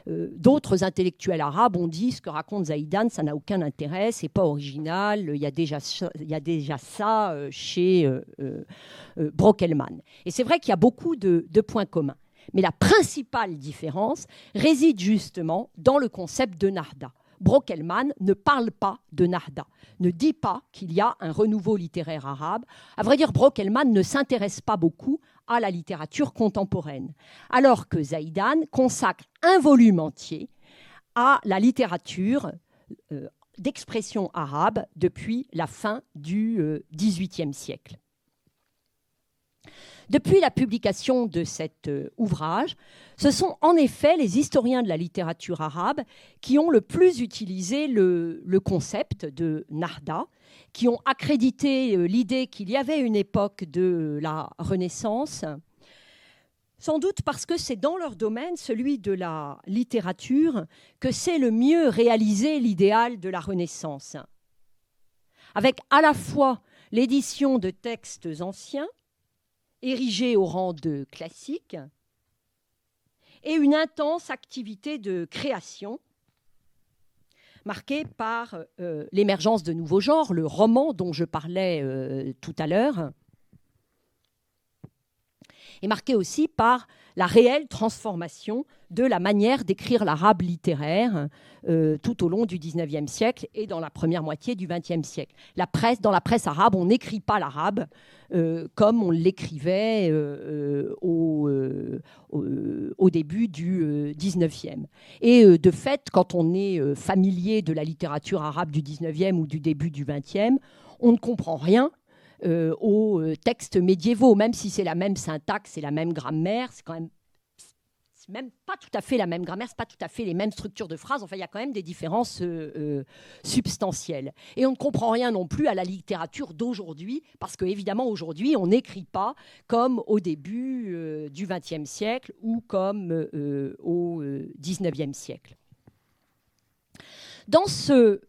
D'autres intellectuels arabes ont dit ce que raconte Zaidan, ça n'a aucun intérêt, c'est pas original, il y a déjà ça chez Brockelmann. Et c'est vrai qu'il y a beaucoup de points communs. Mais la principale différence réside justement dans le concept de Narda. Brockelmann ne parle pas de Narda, ne dit pas qu'il y a un renouveau littéraire arabe. À vrai dire, Brockelmann ne s'intéresse pas beaucoup à la littérature contemporaine, alors que Zaidan consacre un volume entier à la littérature d'expression arabe depuis la fin du XVIIIe siècle. Depuis la publication de cet ouvrage, ce sont en effet les historiens de la littérature arabe qui ont le plus utilisé le concept de Narda, qui ont accrédité l'idée qu'il y avait une époque de la Renaissance, sans doute parce que c'est dans leur domaine, celui de la littérature, que c'est le mieux réalisé l'idéal de la Renaissance, avec à la fois l'édition de textes anciens, érigés au rang de classiques, et une intense activité de création marquée par l'émergence de nouveaux genres, le roman dont je parlais tout à l'heure, et marquée aussi par la réelle transformation de la manière d'écrire l'arabe littéraire tout au long du XIXe siècle et dans la première moitié du XXe siècle. Dans la presse arabe, on n'écrit pas l'arabe comme on l'écrivait au début du XIXe. Et de fait, quand on est familier de la littérature arabe du XIXe ou du début du XXe, on ne comprend rien aux textes médiévaux, même si c'est la même syntaxe, c'est la même grammaire, c'est même pas tout à fait la même grammaire, c'est pas tout à fait les mêmes structures de phrases, enfin il y a quand même des différences substantielles. Et on ne comprend rien non plus à la littérature d'aujourd'hui, parce qu'évidemment aujourd'hui on n'écrit pas comme au début du XXe siècle ou comme au XIXe siècle. Dans ce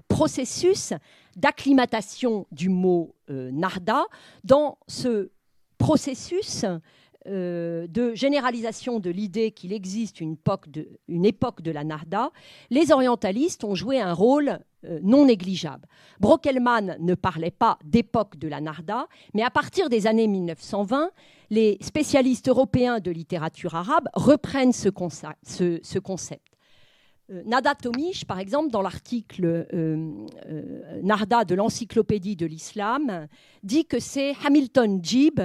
processus d'acclimatation du mot Narda, dans ce processus, de généralisation de l'idée qu'il existe une époque de la Nahda, les orientalistes ont joué un rôle non négligeable. Brockelmann ne parlait pas d'époque de la Nahda, mais à partir des années 1920, les spécialistes européens de littérature arabe reprennent ce concept. Nada Tomic, par exemple, dans l'article Nahda de l'Encyclopédie de l'Islam, dit que c'est Hamilton Gibb,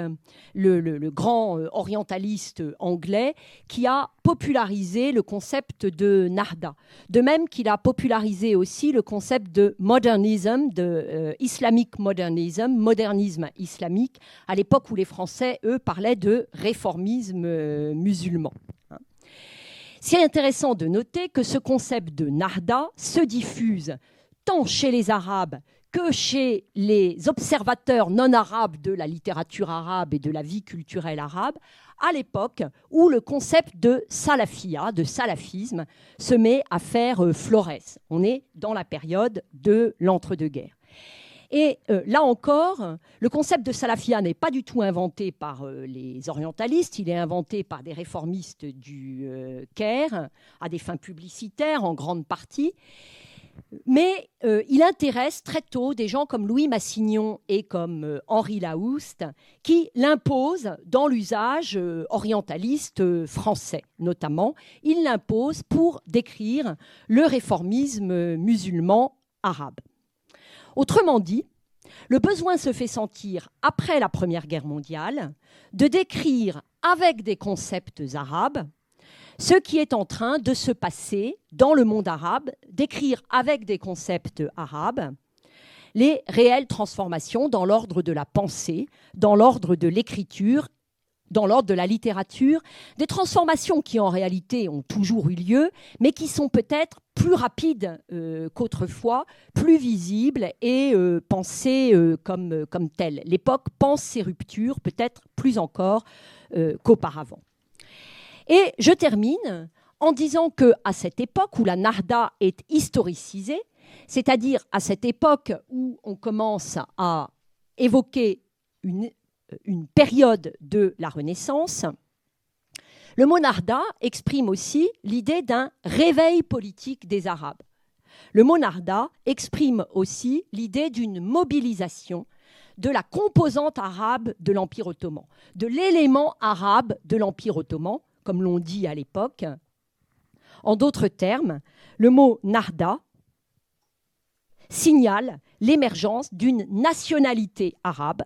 le grand orientaliste anglais, qui a popularisé le concept de Nahda. De même qu'il a popularisé aussi le concept de modernisme, de islamic modernism, modernisme islamique, à l'époque où les Français, eux, parlaient de réformisme musulman. C'est intéressant de noter que ce concept de Nahda se diffuse tant chez les Arabes que chez les observateurs non arabes de la littérature arabe et de la vie culturelle arabe, à l'époque où le concept de salafia, de salafisme, se met à faire florès. On est dans la période de l'entre-deux-guerres. Et là encore, le concept de salafia n'est pas du tout inventé par les orientalistes, il est inventé par des réformistes du Caire, à des fins publicitaires en grande partie. Mais il intéresse très tôt des gens comme Louis Massignon et comme Henri Laouste, qui l'imposent dans l'usage orientaliste français, notamment. Il l'impose pour décrire le réformisme musulman arabe. Autrement dit, le besoin se fait sentir après la Première Guerre mondiale de décrire avec des concepts arabes ce qui est en train de se passer dans le monde arabe, d'écrire avec des concepts arabes les réelles transformations dans l'ordre de la pensée, dans l'ordre de l'écriture, dans l'ordre de la littérature, des transformations qui en réalité ont toujours eu lieu, mais qui sont peut-être plus rapides qu'autrefois, plus visibles et pensées comme telles. L'époque pense ces ruptures peut-être plus encore qu'auparavant. Et je termine en disant qu'à cette époque où la Nahda est historicisée, c'est-à-dire à cette époque où on commence à évoquer une période de la Renaissance, le mot Nahda exprime aussi l'idée d'un réveil politique des Arabes. Le mot Nahda exprime aussi l'idée d'une mobilisation de la composante arabe de l'Empire ottoman, de l'élément arabe de l'Empire ottoman, comme l'on dit à l'époque. En d'autres termes, le mot Nahda signale l'émergence d'une nationalité arabe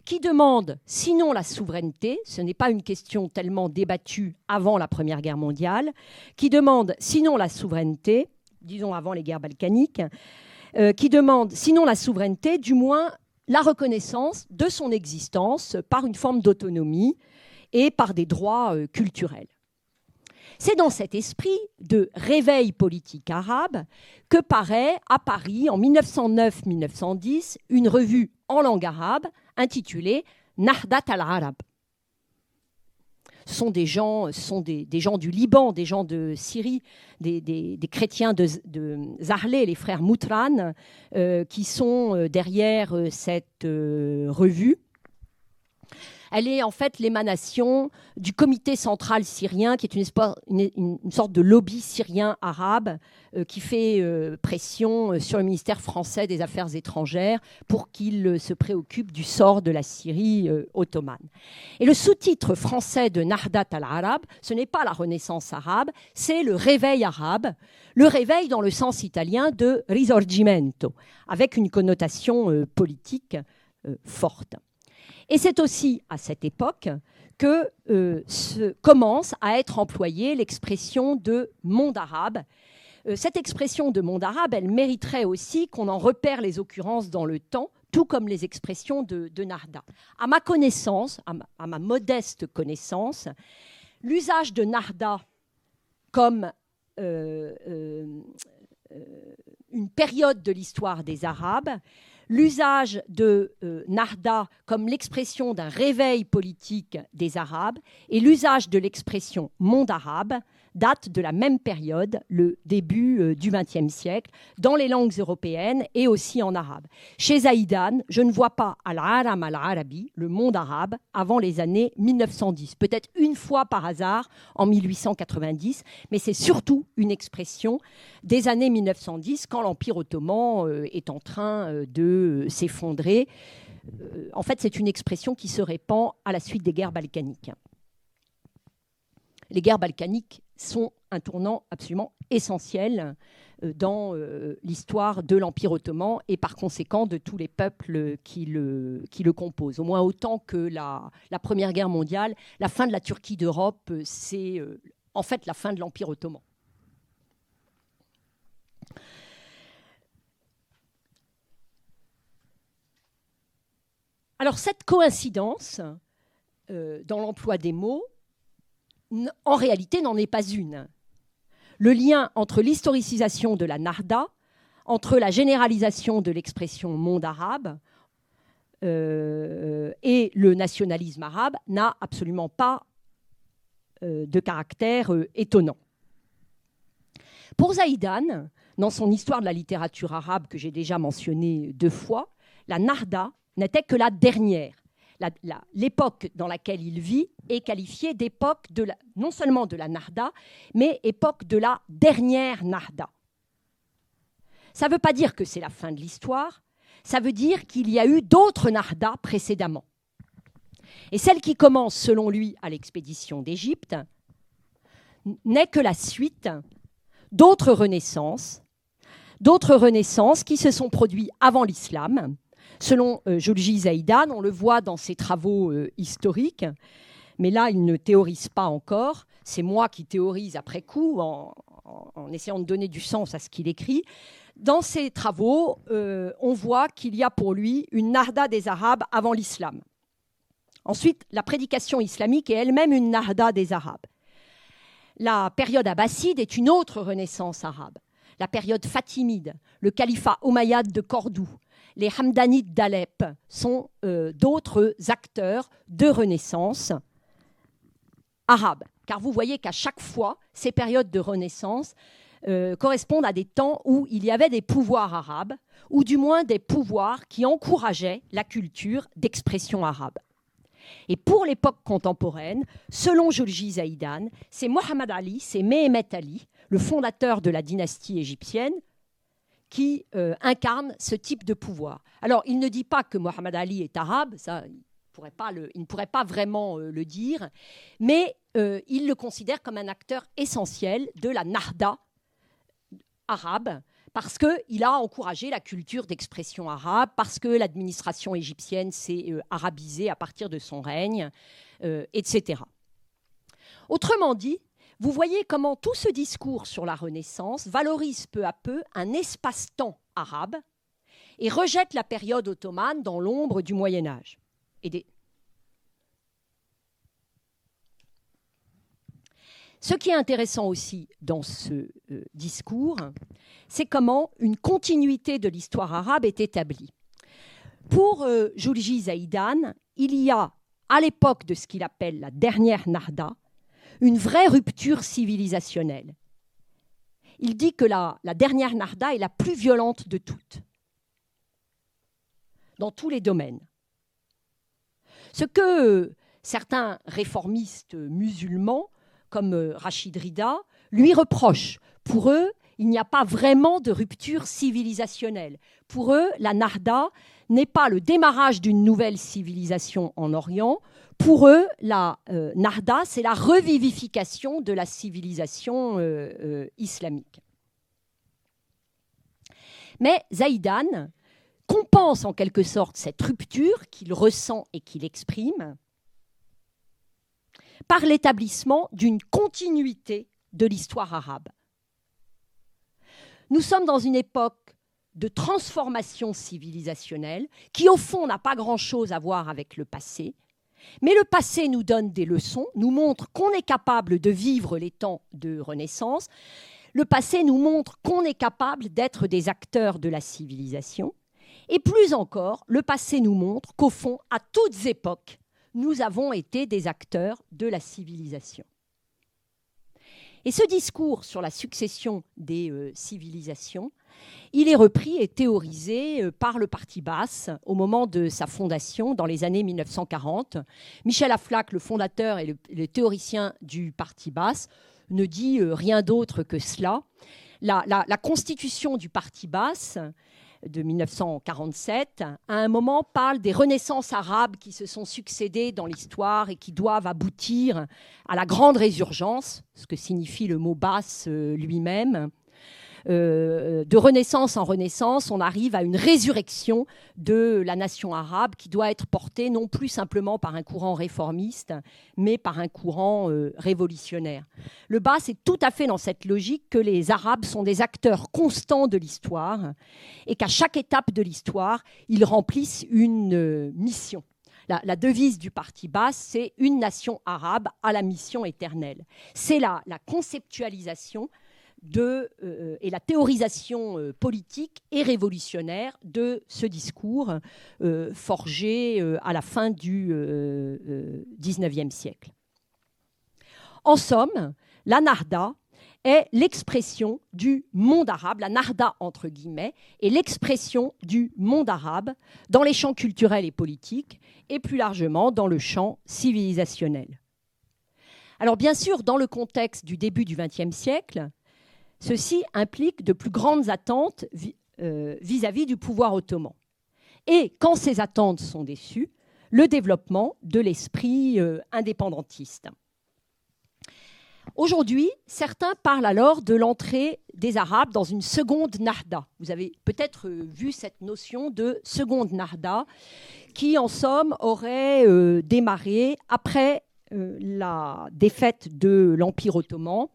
qui demande, sinon la souveraineté, ce n'est pas une question tellement débattue avant la Première Guerre mondiale, qui demande, sinon la souveraineté, disons avant les guerres balkaniques, qui demande, sinon la souveraineté, du moins la reconnaissance de son existence par une forme d'autonomie et par des droits culturels. C'est dans cet esprit de réveil politique arabe que paraît à Paris en 1909-1910 une revue en langue arabe intitulée Nahdat al-Arab. Ce sont des gens du Liban, des gens de Syrie, des chrétiens de Zahrlé, les frères Moutran, qui sont derrière cette revue. Elle est en fait l'émanation du comité central syrien, qui est une sorte de lobby syrien arabe qui fait pression sur le ministère français des Affaires étrangères pour qu'il se préoccupe du sort de la Syrie ottomane. Et le sous-titre français de Nahdat al-Arab, ce n'est pas la Renaissance arabe, c'est le réveil arabe, le réveil dans le sens italien de risorgimento, avec une connotation politique forte. Et c'est aussi à cette époque que commence à être employée l'expression de monde arabe. Cette expression de monde arabe, elle mériterait aussi qu'on en repère les occurrences dans le temps, tout comme les expressions de Nahda. À ma connaissance, à ma modeste connaissance, l'usage de Nahda comme une période de l'histoire des Arabes, l'usage de Nahda comme l'expression d'un réveil politique des Arabes et l'usage de l'expression monde arabe date de la même période, le début du XXe siècle, dans les langues européennes et aussi en arabe. Chez Zaïdan, je ne vois pas al-alam al-arabi, le monde arabe, avant les années 1910. Peut-être une fois par hasard en 1890, mais c'est surtout une expression des années 1910, quand l'Empire ottoman est en train de s'effondrer. En fait, c'est une expression qui se répand à la suite des guerres balkaniques. Les guerres balkaniques sont un tournant absolument essentiel dans l'histoire de l'Empire ottoman et par conséquent de tous les peuples qui le composent. Au moins autant que la Première Guerre mondiale, la fin de la Turquie d'Europe, c'est en fait la fin de l'Empire ottoman. Alors cette coïncidence dans l'emploi des mots, en réalité, n'en est pas une. Le lien entre l'historicisation de la Narda, entre la généralisation de l'expression monde arabe et le nationalisme arabe n'a absolument pas de caractère étonnant. Pour Zaïdan, dans son histoire de la littérature arabe que j'ai déjà mentionnée 2 fois, la Narda n'était que la dernière. L'époque dans laquelle il vit est qualifiée d'époque non seulement de la Narda, mais époque de la dernière Narda. Ça ne veut pas dire que c'est la fin de l'histoire, ça veut dire qu'il y a eu d'autres Nardas précédemment. Et celle qui commence, selon lui, à l'expédition d'Égypte, n'est que la suite d'autres renaissances qui se sont produites avant l'islam. Selon Julgi Zaïdan, on le voit dans ses travaux historiques, mais là, il ne théorise pas encore. C'est moi qui théorise après coup, en essayant de donner du sens à ce qu'il écrit. Dans ses travaux, on voit qu'il y a pour lui une Narda des Arabes avant l'islam. Ensuite, la prédication islamique est elle-même une Narda des Arabes. La période abbasside est une autre renaissance arabe. La période fatimide, le califat omeyyade de Cordoue, les Hamdanides d'Alep sont d'autres acteurs de renaissance arabe. Car vous voyez qu'à chaque fois, ces périodes de renaissance correspondent à des temps où il y avait des pouvoirs arabes, ou du moins des pouvoirs qui encourageaient la culture d'expression arabe. Et pour l'époque contemporaine, selon Julgi Zaïdan, c'est Mohammed Ali, c'est Mehemet Ali, le fondateur de la dynastie égyptienne, qui incarne ce type de pouvoir. Alors, il ne dit pas que Mohammed Ali est arabe, ça, il ne pourrait pas vraiment le dire, mais il le considère comme un acteur essentiel de la Narda arabe, parce qu'il a encouragé la culture d'expression arabe, parce que l'administration égyptienne s'est arabisée à partir de son règne, etc. Autrement dit, vous voyez comment tout ce discours sur la Renaissance valorise peu à peu un espace-temps arabe et rejette la période ottomane dans l'ombre du Moyen-Âge. Ce qui est intéressant aussi dans ce discours, c'est comment une continuité de l'histoire arabe est établie. Pour Julgi Zaïdan, il y a, à l'époque de ce qu'il appelle la dernière Narda, une vraie rupture civilisationnelle. Il dit que la dernière Narda est la plus violente de toutes, dans tous les domaines. Ce que certains réformistes musulmans, comme Rachid Rida, lui reprochent. Pour eux, il n'y a pas vraiment de rupture civilisationnelle. Pour eux, la Narda n'est pas le démarrage d'une nouvelle civilisation en Orient. Pour eux, la Narda, c'est la revivification de la civilisation islamique. Mais Zaïdan compense en quelque sorte cette rupture qu'il ressent et qu'il exprime par l'établissement d'une continuité de l'histoire arabe. Nous sommes dans une époque de transformation civilisationnelle qui, au fond, n'a pas grand-chose à voir avec le passé. Mais le passé nous donne des leçons, nous montre qu'on est capable de vivre les temps de Renaissance. Le passé nous montre qu'on est capable d'être des acteurs de la civilisation. Et plus encore, le passé nous montre qu'au fond, à toutes époques, nous avons été des acteurs de la civilisation. Et ce discours sur la succession des civilisations, il est repris et théorisé par le Parti basse au moment de sa fondation dans les années 1940. Michel Aflaq, le fondateur et le théoricien du Parti basse, ne dit rien d'autre que cela. La constitution du Parti basse de 1947, à un moment, parle des renaissances arabes qui se sont succédées dans l'histoire et qui doivent aboutir à la grande résurgence, ce que signifie le mot basse lui-même. De renaissance en renaissance, on arrive à une résurrection de la nation arabe qui doit être portée non plus simplement par un courant réformiste, mais par un courant révolutionnaire. Le bas, c'est tout à fait dans cette logique que les Arabes sont des acteurs constants de l'histoire et qu'à chaque étape de l'histoire, ils remplissent une mission. La devise du Parti basse, c'est « Une nation arabe à la mission éternelle ». C'est la conceptualisation et la théorisation politique et révolutionnaire de ce discours forgé à la fin du XIXe siècle. En somme, la Nahda est l'expression du monde arabe, la Nahda entre guillemets, est l'expression du monde arabe dans les champs culturels et politiques et plus largement dans le champ civilisationnel. Alors bien sûr, dans le contexte du début du XXe siècle, ceci implique de plus grandes attentes vis-à-vis du pouvoir ottoman. Et quand ces attentes sont déçues, le développement de l'esprit indépendantiste. Aujourd'hui, certains parlent alors de l'entrée des Arabes dans une seconde Nahda. Vous avez peut-être vu cette notion de seconde Nahda qui, en somme, aurait démarré après la défaite de l'Empire ottoman.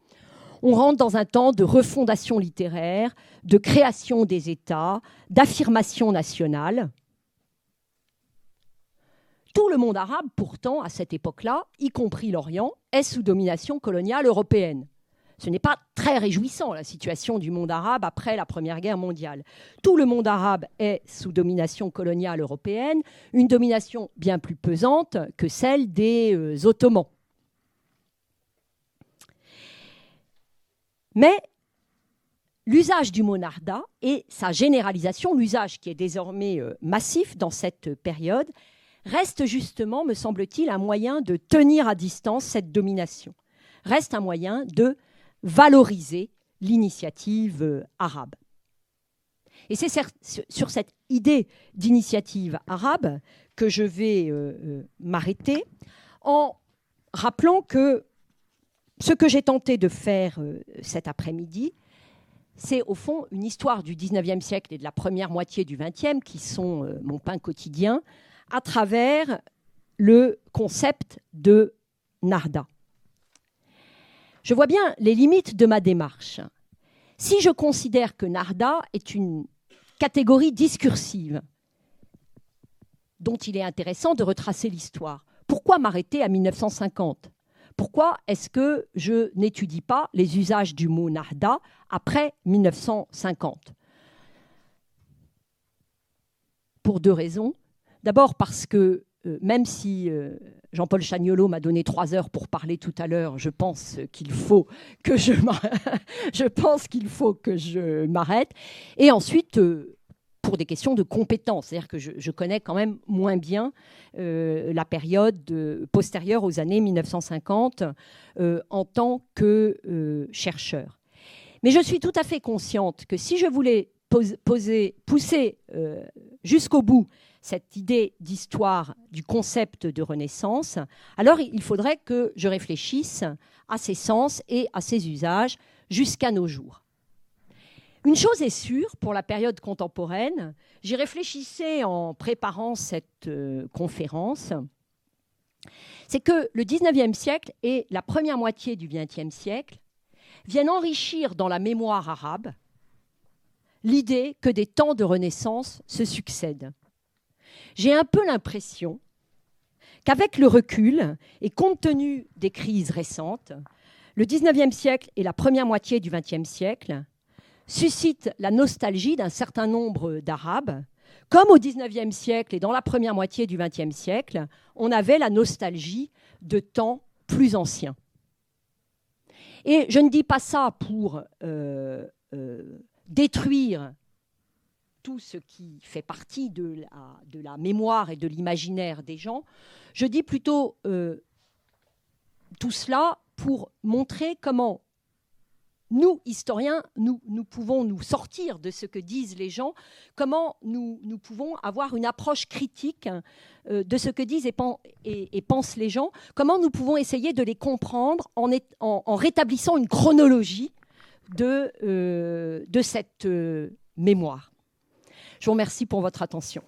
On rentre dans un temps de refondation littéraire, de création des États, d'affirmation nationale. Tout le monde arabe, pourtant, à cette époque-là, y compris l'Orient, est sous domination coloniale européenne. Ce n'est pas très réjouissant, la situation du monde arabe après la Première Guerre mondiale. Tout le monde arabe est sous domination coloniale européenne, une domination bien plus pesante que celle des Ottomans. Mais l'usage du mot Nahda et sa généralisation, l'usage qui est désormais massif dans cette période, reste justement, me semble-t-il, un moyen de tenir à distance cette domination, reste un moyen de valoriser l'initiative arabe. Et c'est sur cette idée d'initiative arabe que je vais m'arrêter en rappelant que ce que j'ai tenté de faire cet après-midi, c'est au fond une histoire du XIXe siècle et de la première moitié du XXe qui sont mon pain quotidien à travers le concept de Nahda. Je vois bien les limites de ma démarche. Si je considère que Nahda est une catégorie discursive dont il est intéressant de retracer l'histoire, pourquoi m'arrêter à 1950 ? Pourquoi est-ce que je n'étudie pas les usages du mot Nahda après 1950 ? Pour deux raisons. D'abord parce que même si Jean-Paul Chagnolot m'a donné 3 heures pour parler tout à l'heure, je pense qu'il faut que je m'arrête. Et ensuite, pour des questions de compétences, c'est-à-dire que je connais quand même moins bien la période postérieure aux années 1950 en tant que chercheur. Mais je suis tout à fait consciente que si je voulais pousser jusqu'au bout cette idée d'histoire du concept de Renaissance, alors il faudrait que je réfléchisse à ses sens et à ses usages jusqu'à nos jours. Une chose est sûre, pour la période contemporaine, j'y réfléchissais en préparant cette conférence, c'est que le XIXe siècle et la première moitié du XXe siècle viennent enrichir dans la mémoire arabe l'idée que des temps de Renaissance se succèdent. J'ai un peu l'impression qu'avec le recul et compte tenu des crises récentes, le XIXe siècle et la première moitié du XXe siècle suscitent la nostalgie d'un certain nombre d'Arabes, comme au XIXe siècle et dans la première moitié du XXe siècle, on avait la nostalgie de temps plus anciens. Et je ne dis pas ça pour détruire tout ce qui fait partie de la mémoire et de l'imaginaire des gens. Je dis plutôt tout cela pour montrer comment nous, historiens, nous pouvons nous sortir de ce que disent les gens, comment nous pouvons avoir une approche critique de ce que disent et pensent les gens, comment nous pouvons essayer de les comprendre en rétablissant une chronologie de cette mémoire. Je vous remercie pour votre attention.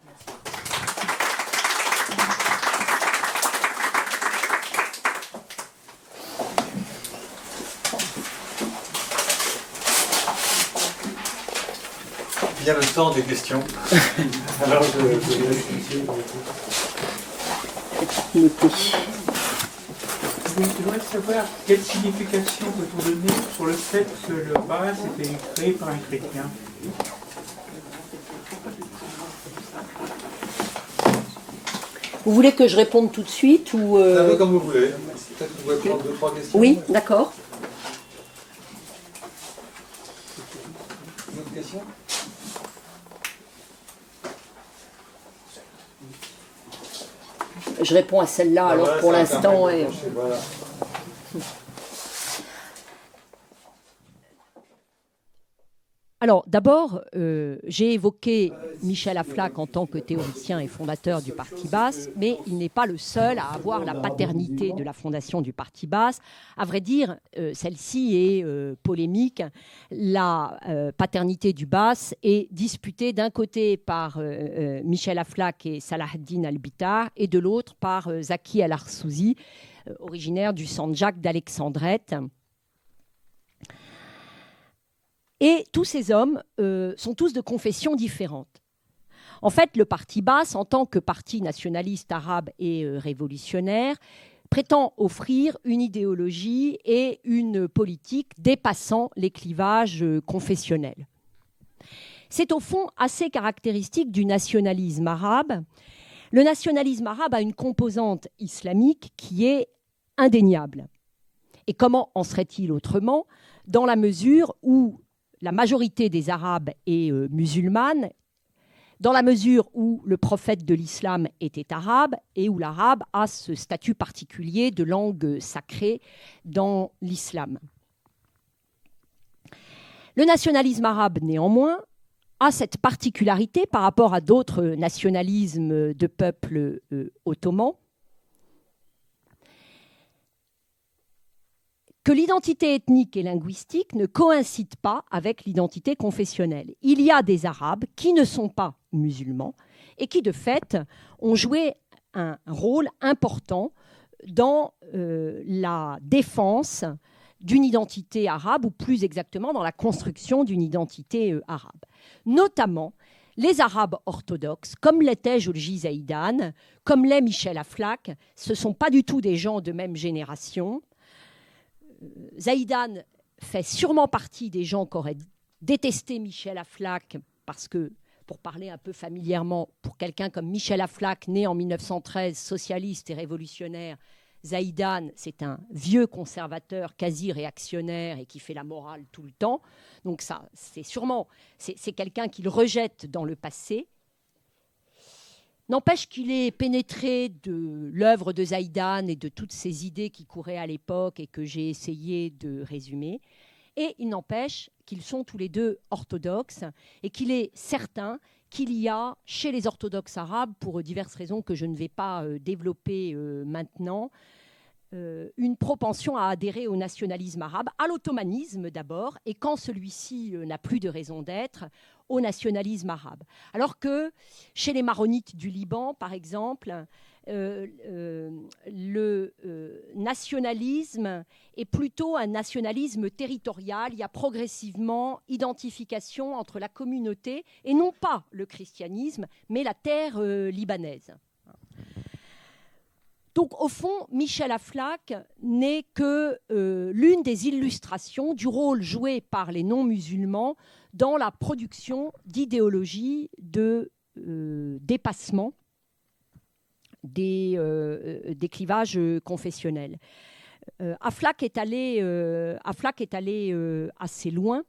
Il y a le temps des questions. Alors, Je voudrais savoir quelle signification peut-on donner sur le fait que le Baas était créé par un chrétien. Vous voulez que je réponde tout de suite ou un peu comme vous voulez. Peut-être que vous pouvez prendre 2-3 questions. Oui, d'accord. Une autre question ? Je réponds à celle-là, alors voilà, pour l'instant. Voilà. Alors, d'abord, j'ai évoqué Michel Aflaq en tant que théoricien et fondateur du Parti Baas, mais il n'est pas le seul à avoir la paternité de la fondation du Parti Baas. À vrai dire, celle-ci est polémique. La paternité du Baas est disputée d'un côté par Michel Aflaq et Salah ad-Din al-Bitar, et de l'autre par Zaki al-Arsouzi, originaire du Sandjak d'Alexandrette. Et tous ces hommes sont tous de confessions différentes. En fait, le Parti Baas, en tant que parti nationaliste arabe et révolutionnaire, prétend offrir une idéologie et une politique dépassant les clivages confessionnels. C'est au fond assez caractéristique du nationalisme arabe. Le nationalisme arabe a une composante islamique qui est indéniable. Et comment en serait-il autrement, dans la mesure où la majorité des Arabes est musulmane, dans la mesure où le prophète de l'islam était arabe et où l'arabe a ce statut particulier de langue sacrée dans l'islam. Le nationalisme arabe, néanmoins, a cette particularité par rapport à d'autres nationalismes de peuples ottomans, que l'identité ethnique et linguistique ne coïncide pas avec l'identité confessionnelle. Il y a des Arabes qui ne sont pas musulmans et qui, de fait, ont joué un rôle important dans la défense d'une identité arabe, ou plus exactement dans la construction d'une identité arabe. Notamment les Arabes orthodoxes, comme l'était Jolji Zaïdan, comme l'est Michel Aflaq, ce ne sont pas du tout des gens de même génération. Zaïdan fait sûrement partie des gens qui auraient détesté Michel Aflaq parce que, pour parler un peu familièrement, pour quelqu'un comme Michel Aflaq, né en 1913, socialiste et révolutionnaire, Zaïdan, c'est un vieux conservateur quasi réactionnaire et qui fait la morale tout le temps. Donc ça, c'est quelqu'un qu'il rejette dans le passé. N'empêche qu'il est pénétré de l'œuvre de Zaïdan et de toutes ces idées qui couraient à l'époque et que j'ai essayé de résumer. Et il n'empêche qu'ils sont tous les deux orthodoxes et qu'il est certain qu'il y a chez les orthodoxes arabes, pour diverses raisons que je ne vais pas développer maintenant, une propension à adhérer au nationalisme arabe, à l'ottomanisme d'abord, et quand celui-ci n'a plus de raison d'être, au nationalisme arabe. Alors que chez les maronites du Liban, par exemple, le nationalisme est plutôt un nationalisme territorial. Il y a progressivement identification entre la communauté et non pas le christianisme, mais la terre libanaise. Donc, au fond, Michel Aflaq n'est que l'une des illustrations du rôle joué par les non-musulmans dans la production d'idéologies de dépassement des clivages confessionnels. Aflaq est allé assez loin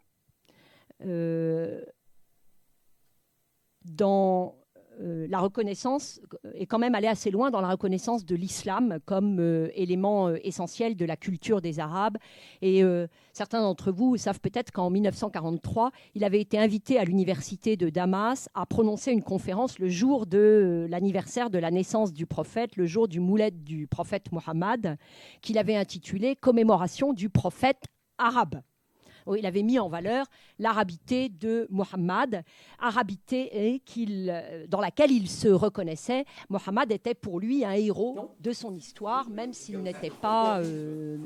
dans la reconnaissance, est quand même allé assez loin dans la reconnaissance de l'islam comme élément essentiel de la culture des Arabes. Et certains d'entre vous savent peut-être qu'en 1943, il avait été invité à l'université de Damas à prononcer une conférence le jour de l'anniversaire de la naissance du prophète, le jour du mouled du prophète Mohammed, qu'il avait intitulé « Commémoration du prophète arabe ». Il avait mis en valeur l'arabité de Mohammed, arabité dans laquelle il se reconnaissait. Mohammed était pour lui un héros de son histoire, même s'il n'était pas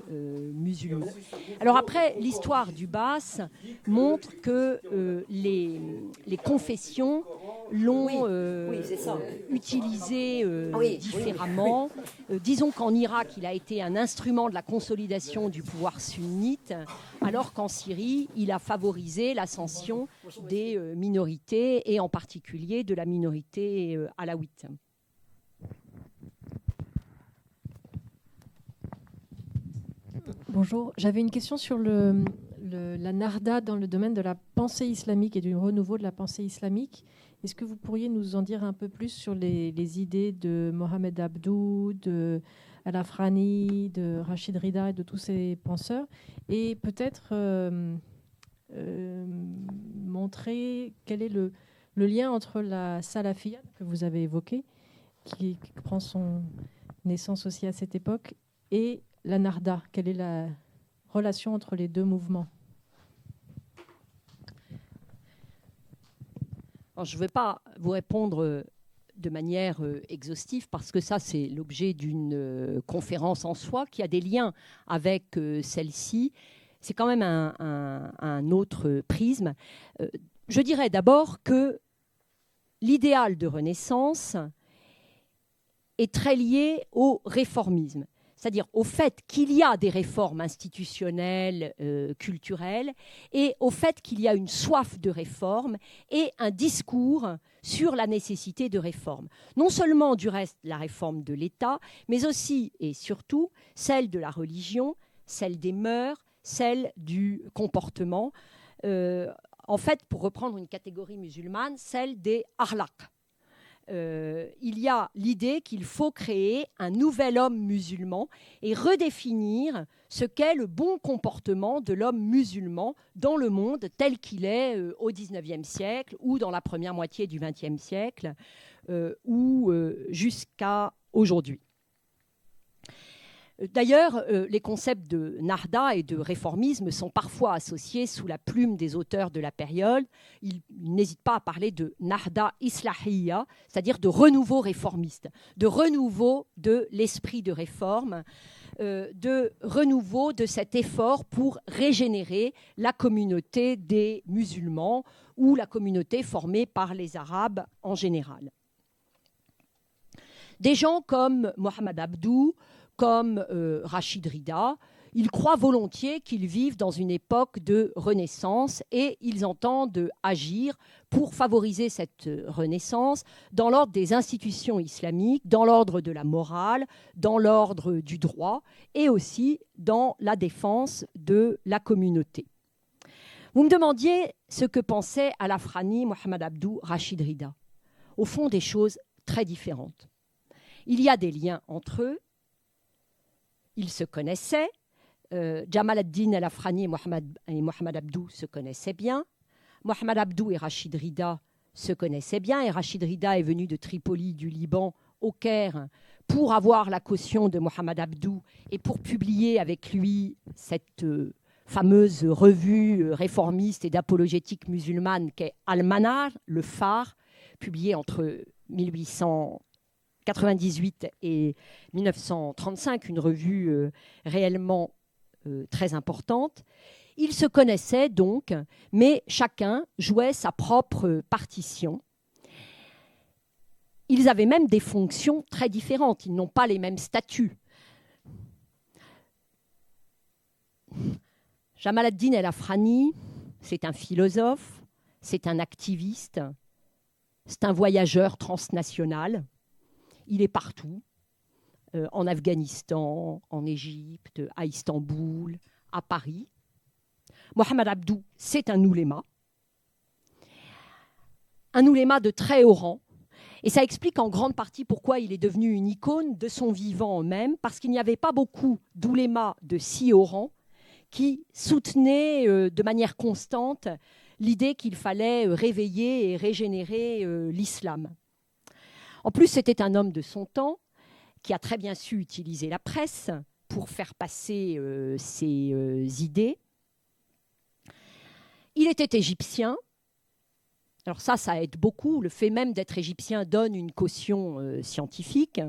musulman. Alors après, l'histoire du Bas montre que les confessions l'ont utilisé différemment. Disons qu'en Irak, il a été un instrument de la consolidation du pouvoir sunnite, alors qu'en Syrie, il a favorisé l'ascension des minorités, et en particulier de la minorité alaouite. Bonjour, j'avais une question sur la Narda dans le domaine de la pensée islamique et du renouveau de la pensée islamique. Est-ce que vous pourriez nous en dire un peu plus sur les idées de Mohamed Abdou, de Al-Afrani, de Rachid Rida et de tous ces penseurs, et peut-être montrer quel est le lien entre la salafia que vous avez évoquée, qui prend son naissance aussi à cette époque, et la Narda. Quelle est la relation entre les deux mouvements ? Alors, je ne vais pas vous répondre de manière exhaustive, parce que ça, c'est l'objet d'une conférence en soi qui a des liens avec celle-ci. C'est quand même un autre prisme. Je dirais d'abord que l'idéal de Renaissance est très lié au réformisme, c'est-à-dire au fait qu'il y a des réformes institutionnelles, culturelles, et au fait qu'il y a une soif de réforme et un discours sur la nécessité de réforme. Non seulement, du reste, la réforme de l'État, mais aussi et surtout celle de la religion, celle des mœurs, celle du comportement. En fait, pour reprendre une catégorie musulmane, celle des ahlak. Il y a l'idée qu'il faut créer un nouvel homme musulman et redéfinir ce qu'est le bon comportement de l'homme musulman dans le monde tel qu'il est au XIXe siècle ou dans la première moitié du XXe siècle ou jusqu'à aujourd'hui. D'ailleurs, les concepts de Narda et de réformisme sont parfois associés sous la plume des auteurs de la période. Ils n'hésitent pas à parler de Narda Islahiyya, c'est-à-dire de renouveau réformiste, de renouveau de l'esprit de réforme, de renouveau de cet effort pour régénérer la communauté des musulmans ou la communauté formée par les Arabes en général. Des gens comme Mohamed Abdou, comme Rachid Rida, ils croient volontiers qu'ils vivent dans une époque de renaissance et ils entendent agir pour favoriser cette renaissance dans l'ordre des institutions islamiques, dans l'ordre de la morale, dans l'ordre du droit et aussi dans la défense de la communauté. Vous me demandiez ce que pensaient Al-Afrani, Mohamed Abdou, Rachid Rida. Au fond, des choses très différentes. Il y a des liens entre eux. Ils se connaissaient. Jamal ad-Din al-Afrani et Mohamed Abdou se connaissaient bien. Mohamed Abdou et Rachid Rida se connaissaient bien. Et Rachid Rida est venu de Tripoli, du Liban, au Caire, pour avoir la caution de Mohamed Abdou et pour publier avec lui cette fameuse revue réformiste et d'apologétique musulmane qu'est Al-Manar, le phare, publié entre 1898 et 1935, une revue réellement très importante. Ils se connaissaient donc, mais chacun jouait sa propre partition. Ils avaient même des fonctions très différentes. Ils n'ont pas les mêmes statuts. Jamal ad-Din el-Afrani, c'est un philosophe, c'est un activiste, c'est un voyageur transnational. Il est partout. en Afghanistan, en Égypte, à Istanbul, à Paris. Mohamed Abdou, c'est un ouléma de très haut rang. Et ça explique en grande partie pourquoi il est devenu une icône de son vivant même, parce qu'il n'y avait pas beaucoup d'oulémas de si haut rang qui soutenaient de manière constante l'idée qu'il fallait réveiller et régénérer l'islam. En plus, c'était un homme de son temps qui a très bien su utiliser la presse pour faire passer ses idées. Il était égyptien. Alors ça aide beaucoup. Le fait même d'être égyptien donne une caution scientifique,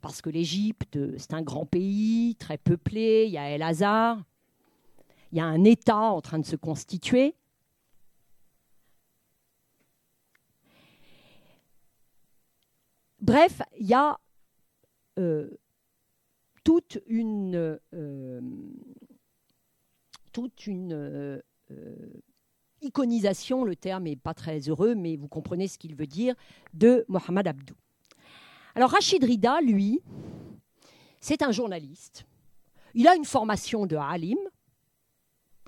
parce que l'Égypte, c'est un grand pays, très peuplé, il y a El-Azhar, il y a un État en train de se constituer. Bref, il y a toute une iconisation, le terme n'est pas très heureux, mais vous comprenez ce qu'il veut dire, de Mohamed Abdou. Alors Rachid Rida, lui, c'est un journaliste. Il a une formation de alim,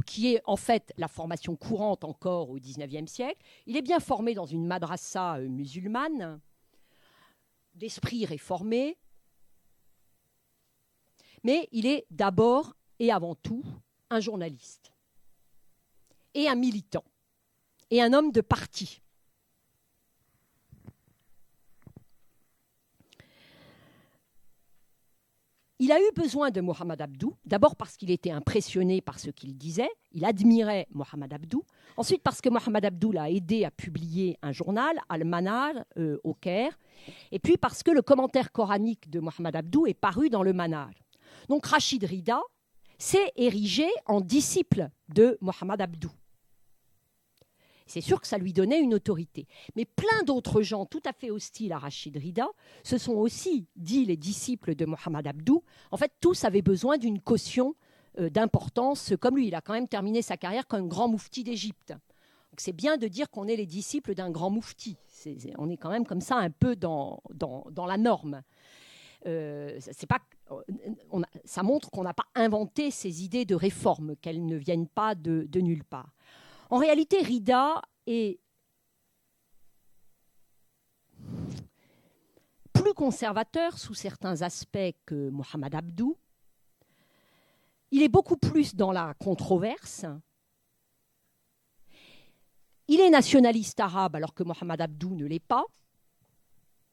qui est en fait la formation courante encore au XIXe siècle. Il est bien formé dans une madrasa musulmane, d'esprit réformé, mais il est d'abord et avant tout un journaliste et un militant et un homme de parti. Il a eu besoin de Mohamed Abdou, d'abord parce qu'il était impressionné par ce qu'il disait, il admirait Mohamed Abdou, ensuite parce que Mohamed Abdou l'a aidé à publier un journal, Al-Manar, au Caire, et puis parce que le commentaire coranique de Mohamed Abdou est paru dans le Manar. Donc Rachid Rida s'est érigé en disciple de Mohamed Abdou. C'est sûr que ça lui donnait une autorité. Mais plein d'autres gens tout à fait hostiles à Rachid Rida se sont aussi dit les disciples de Mohamed Abdou. En fait, tous avaient besoin d'une caution d'importance, comme lui. Il a quand même terminé sa carrière comme grand moufti d'Égypte. Donc c'est bien de dire qu'on est les disciples d'un grand moufti. On est quand même comme ça un peu dans la norme. Ça montre qu'on n'a pas inventé ces idées de réforme, qu'elles ne viennent pas de nulle part. En réalité, Rida est plus conservateur sous certains aspects que Mohamed Abdou. Il est beaucoup plus dans la controverse. Il est nationaliste arabe alors que Mohamed Abdou ne l'est pas.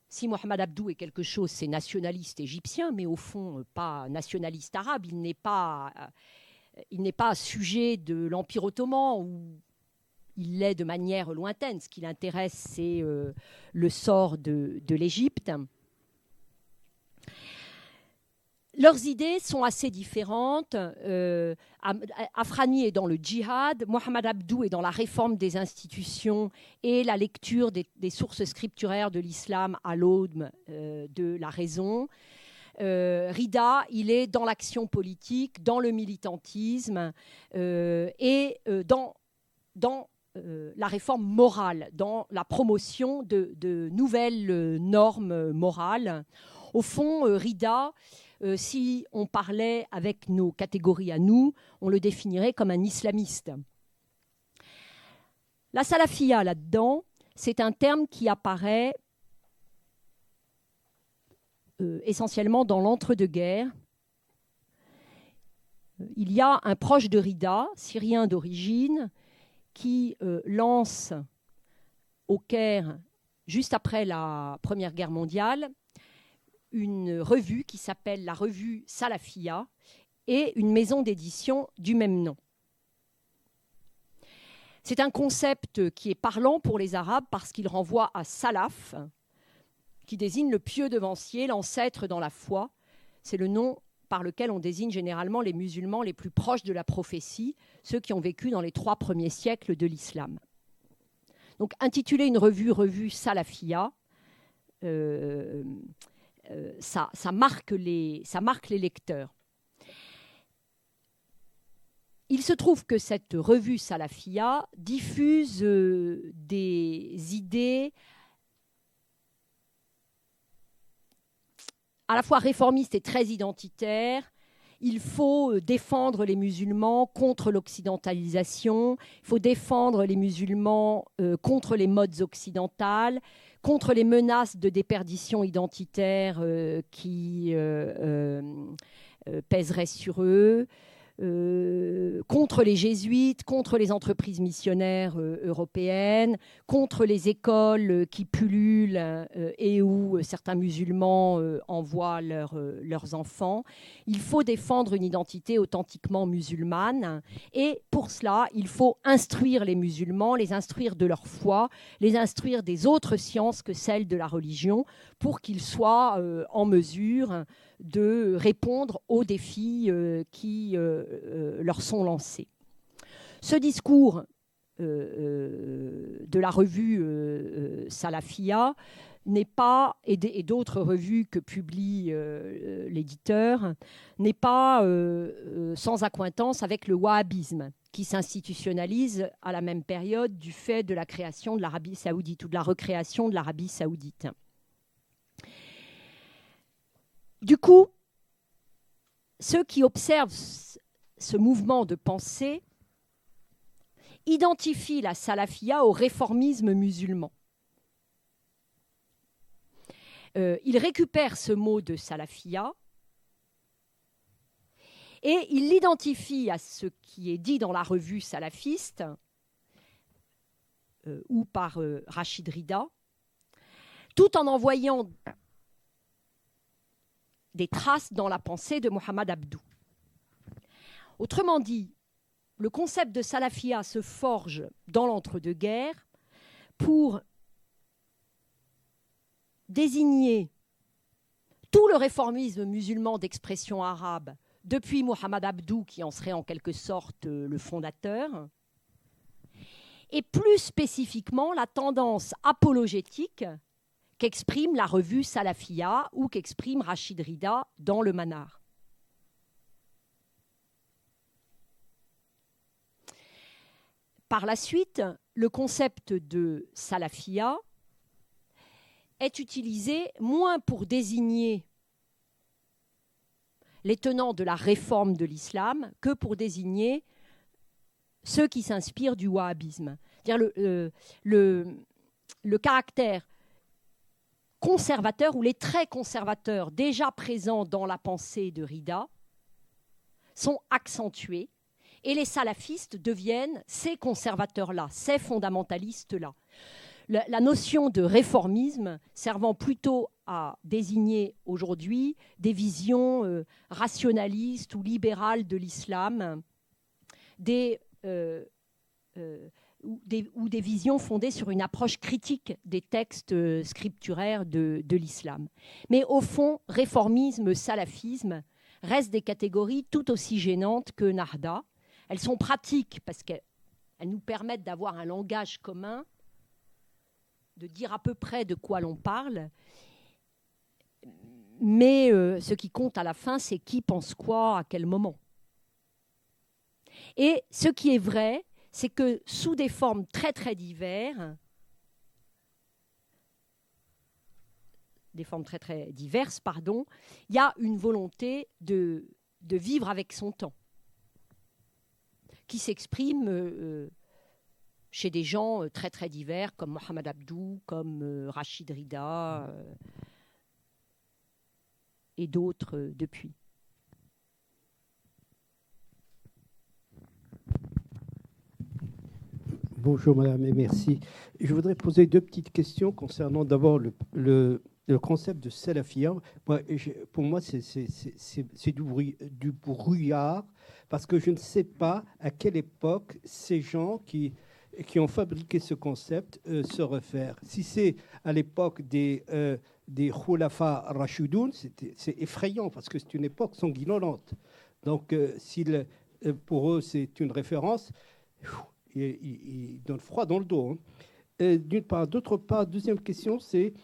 Si Mohamed Abdou est quelque chose, c'est nationaliste égyptien, mais au fond, pas nationaliste arabe. Il n'est pas sujet de l'Empire ottoman, où il l'est de manière lointaine. Ce qui l'intéresse, c'est le sort de l'Égypte. Leurs idées sont assez différentes. Afrani est dans le djihad, Mohamed Abdou est dans la réforme des institutions et la lecture des sources scripturaires de l'islam à l'aube de la raison. Rida, il est dans l'action politique, dans le militantisme et dans la réforme morale, dans la promotion de nouvelles normes morales. Au fond, Rida, si on parlait avec nos catégories à nous, on le définirait comme un islamiste. La salafia, là-dedans, c'est un terme qui apparaît essentiellement dans l'entre-deux-guerres. Il y a un proche de Rida, syrien d'origine, qui lance au Caire, juste après la Première Guerre mondiale, une revue qui s'appelle la revue Salafia et une maison d'édition du même nom. C'est un concept qui est parlant pour les Arabes parce qu'il renvoie à Salaf, qui désigne le pieux devancier, l'ancêtre dans la foi. C'est le nom par lequel on désigne généralement les musulmans les plus proches de la prophétie, ceux qui ont vécu dans les 3 premiers siècles de l'islam. Donc, intituler une revue Salafia, ça marque les lecteurs. Il se trouve que cette revue Salafia diffuse des idées à la fois réformiste et très identitaire. Il faut défendre les musulmans contre l'occidentalisation, il faut défendre les musulmans contre les modes occidentales, contre les menaces de déperdition identitaire qui pèseraient sur eux, contre les jésuites, contre les entreprises missionnaires européennes, contre les écoles qui pullulent et où certains musulmans envoient leurs enfants. Il faut défendre une identité authentiquement musulmane et pour cela, il faut instruire les musulmans, les instruire de leur foi, les instruire des autres sciences que celles de la religion pour qu'ils soient en mesure de répondre aux défis qui leur sont lancés. Ce discours de la revue Salafia n'est pas, et d'autres revues que publie l'éditeur, n'est pas sans accointance avec le wahhabisme, qui s'institutionnalise à la même période du fait de la création de l'Arabie saoudite ou de la recréation de l'Arabie saoudite. Du coup, ceux qui observent ce mouvement de pensée identifient la salafia au réformisme musulman. Ils récupèrent ce mot de salafia et ils l'identifient à ce qui est dit dans la revue salafiste ou par Rachid Rida, tout en envoyant des traces dans la pensée de Mohamed Abdou. Autrement dit, le concept de salafia se forge dans l'entre-deux-guerres pour désigner tout le réformisme musulman d'expression arabe depuis Mohamed Abdou, qui en serait en quelque sorte le fondateur, et plus spécifiquement la tendance apologétique qu'exprime la revue Salafia ou qu'exprime Rachid Rida dans le Manar. Par la suite, le concept de Salafia est utilisé moins pour désigner les tenants de la réforme de l'islam que pour désigner ceux qui s'inspirent du wahhabisme. C'est-à-dire le caractère conservateurs ou les traits conservateurs déjà présents dans la pensée de Rida sont accentués et les salafistes deviennent ces conservateurs-là, ces fondamentalistes-là. La notion de réformisme servant plutôt à désigner aujourd'hui des visions rationalistes ou libérales de l'islam, ou des visions fondées sur une approche critique des textes scripturaires de l'islam. Mais au fond, réformisme, salafisme restent des catégories tout aussi gênantes que Nahda. Elles sont pratiques parce qu'elles nous permettent d'avoir un langage commun, de dire à peu près de quoi l'on parle. Mais ce qui compte à la fin, c'est qui pense quoi, à quel moment. Et ce qui est vrai, c'est que sous des formes très très diverses, il y a une volonté de vivre avec son temps, qui s'exprime chez des gens très très divers, comme Mohamed Abdou, comme Rachid Rida et d'autres depuis. Bonjour madame et merci. Je voudrais poser deux petites questions concernant d'abord le concept de salafia. Pour moi, c'est du brouillard parce que je ne sais pas à quelle époque ces gens qui ont fabriqué ce concept se réfèrent. Si c'est à l'époque des Khulafa Rashidoun, c'est effrayant parce que c'est une époque sanguinolente. Donc, pour eux, c'est une référence. Il donne froid dans le dos. D'une part. D'autre part, deuxième question, c'est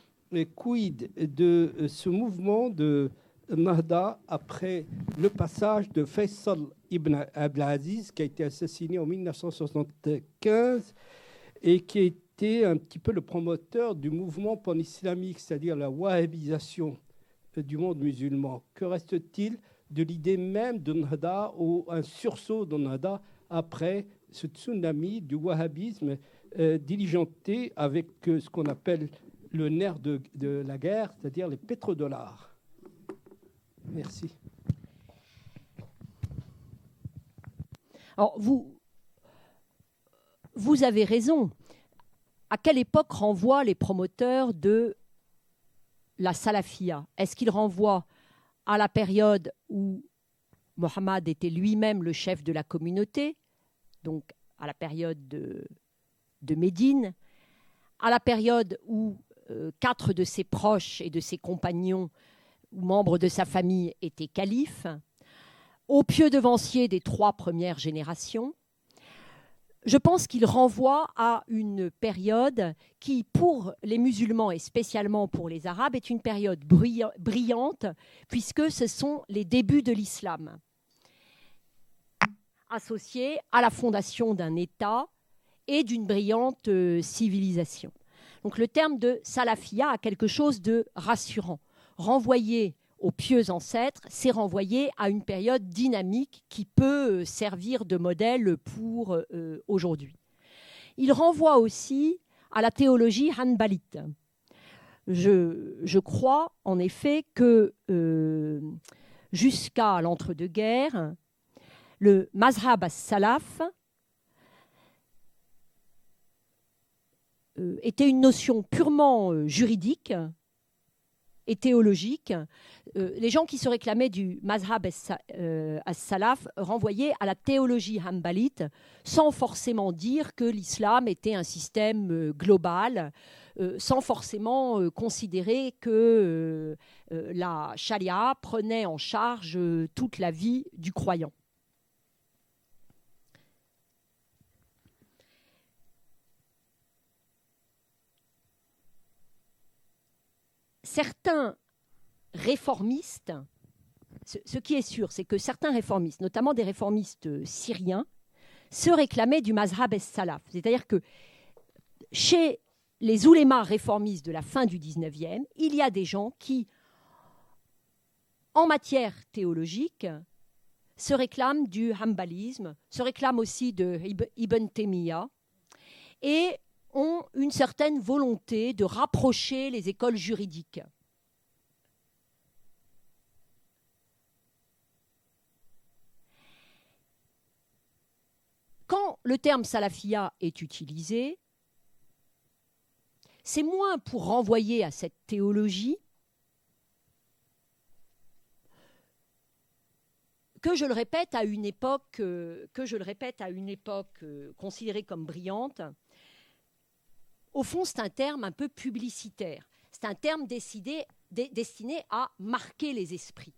quid de ce mouvement de Nahda après le passage de Faisal ibn Abdelaziz, qui a été assassiné en 1975 et qui a été un petit peu le promoteur du mouvement pan-islamique, c'est-à-dire la wahhabisation du monde musulman. Que reste-t-il de l'idée même de Nahda ou un sursaut de Nahda après ce tsunami du wahhabisme diligenté avec ce qu'on appelle le nerf de la guerre, c'est-à-dire les pétrodollars? Merci. Alors, vous avez raison. À quelle époque renvoient les promoteurs de la salafia? Est-ce qu'ils renvoient à la période où Mohammed était lui-même le chef de la communauté, donc à la période de Médine, à la période où 4 de ses proches et de ses compagnons ou membres de sa famille étaient califes, aux pieux devanciers des 3 premières générations? Je pense qu'il renvoie à une période qui, pour les musulmans et spécialement pour les Arabes, est une période brillante, puisque ce sont les débuts de l'islam, associés à la fondation d'un État et d'une brillante civilisation. Donc le terme de salafia a quelque chose de rassurant. Renvoyer aux pieux ancêtres, c'est renvoyer à une période dynamique qui peut servir de modèle pour aujourd'hui. Il renvoie aussi à la théologie hanbalite. Je crois en effet que jusqu'à l'entre-deux-guerres, le mazhab as-salaf était une notion purement juridique et théologique. Les gens qui se réclamaient du mazhab as-salaf renvoyaient à la théologie hanbalite sans forcément dire que l'islam était un système global, sans forcément considérer que la charia prenait en charge toute la vie du croyant. Certains réformistes, ce qui est sûr, c'est que certains réformistes, notamment des réformistes syriens, se réclamaient du mazhab as-salaf. C'est-à-dire que chez les oulémas réformistes de la fin du 19e, il y a des gens qui, en matière théologique, se réclament du hanbalisme, se réclament aussi de Ibn Taymiyyah, et ont une certaine volonté de rapprocher les écoles juridiques. Quand le terme salafia est utilisé, c'est moins pour renvoyer à cette théologie que je le répète à une époque considérée comme brillante. Au fond, c'est un terme un peu publicitaire. C'est un terme destiné à marquer les esprits.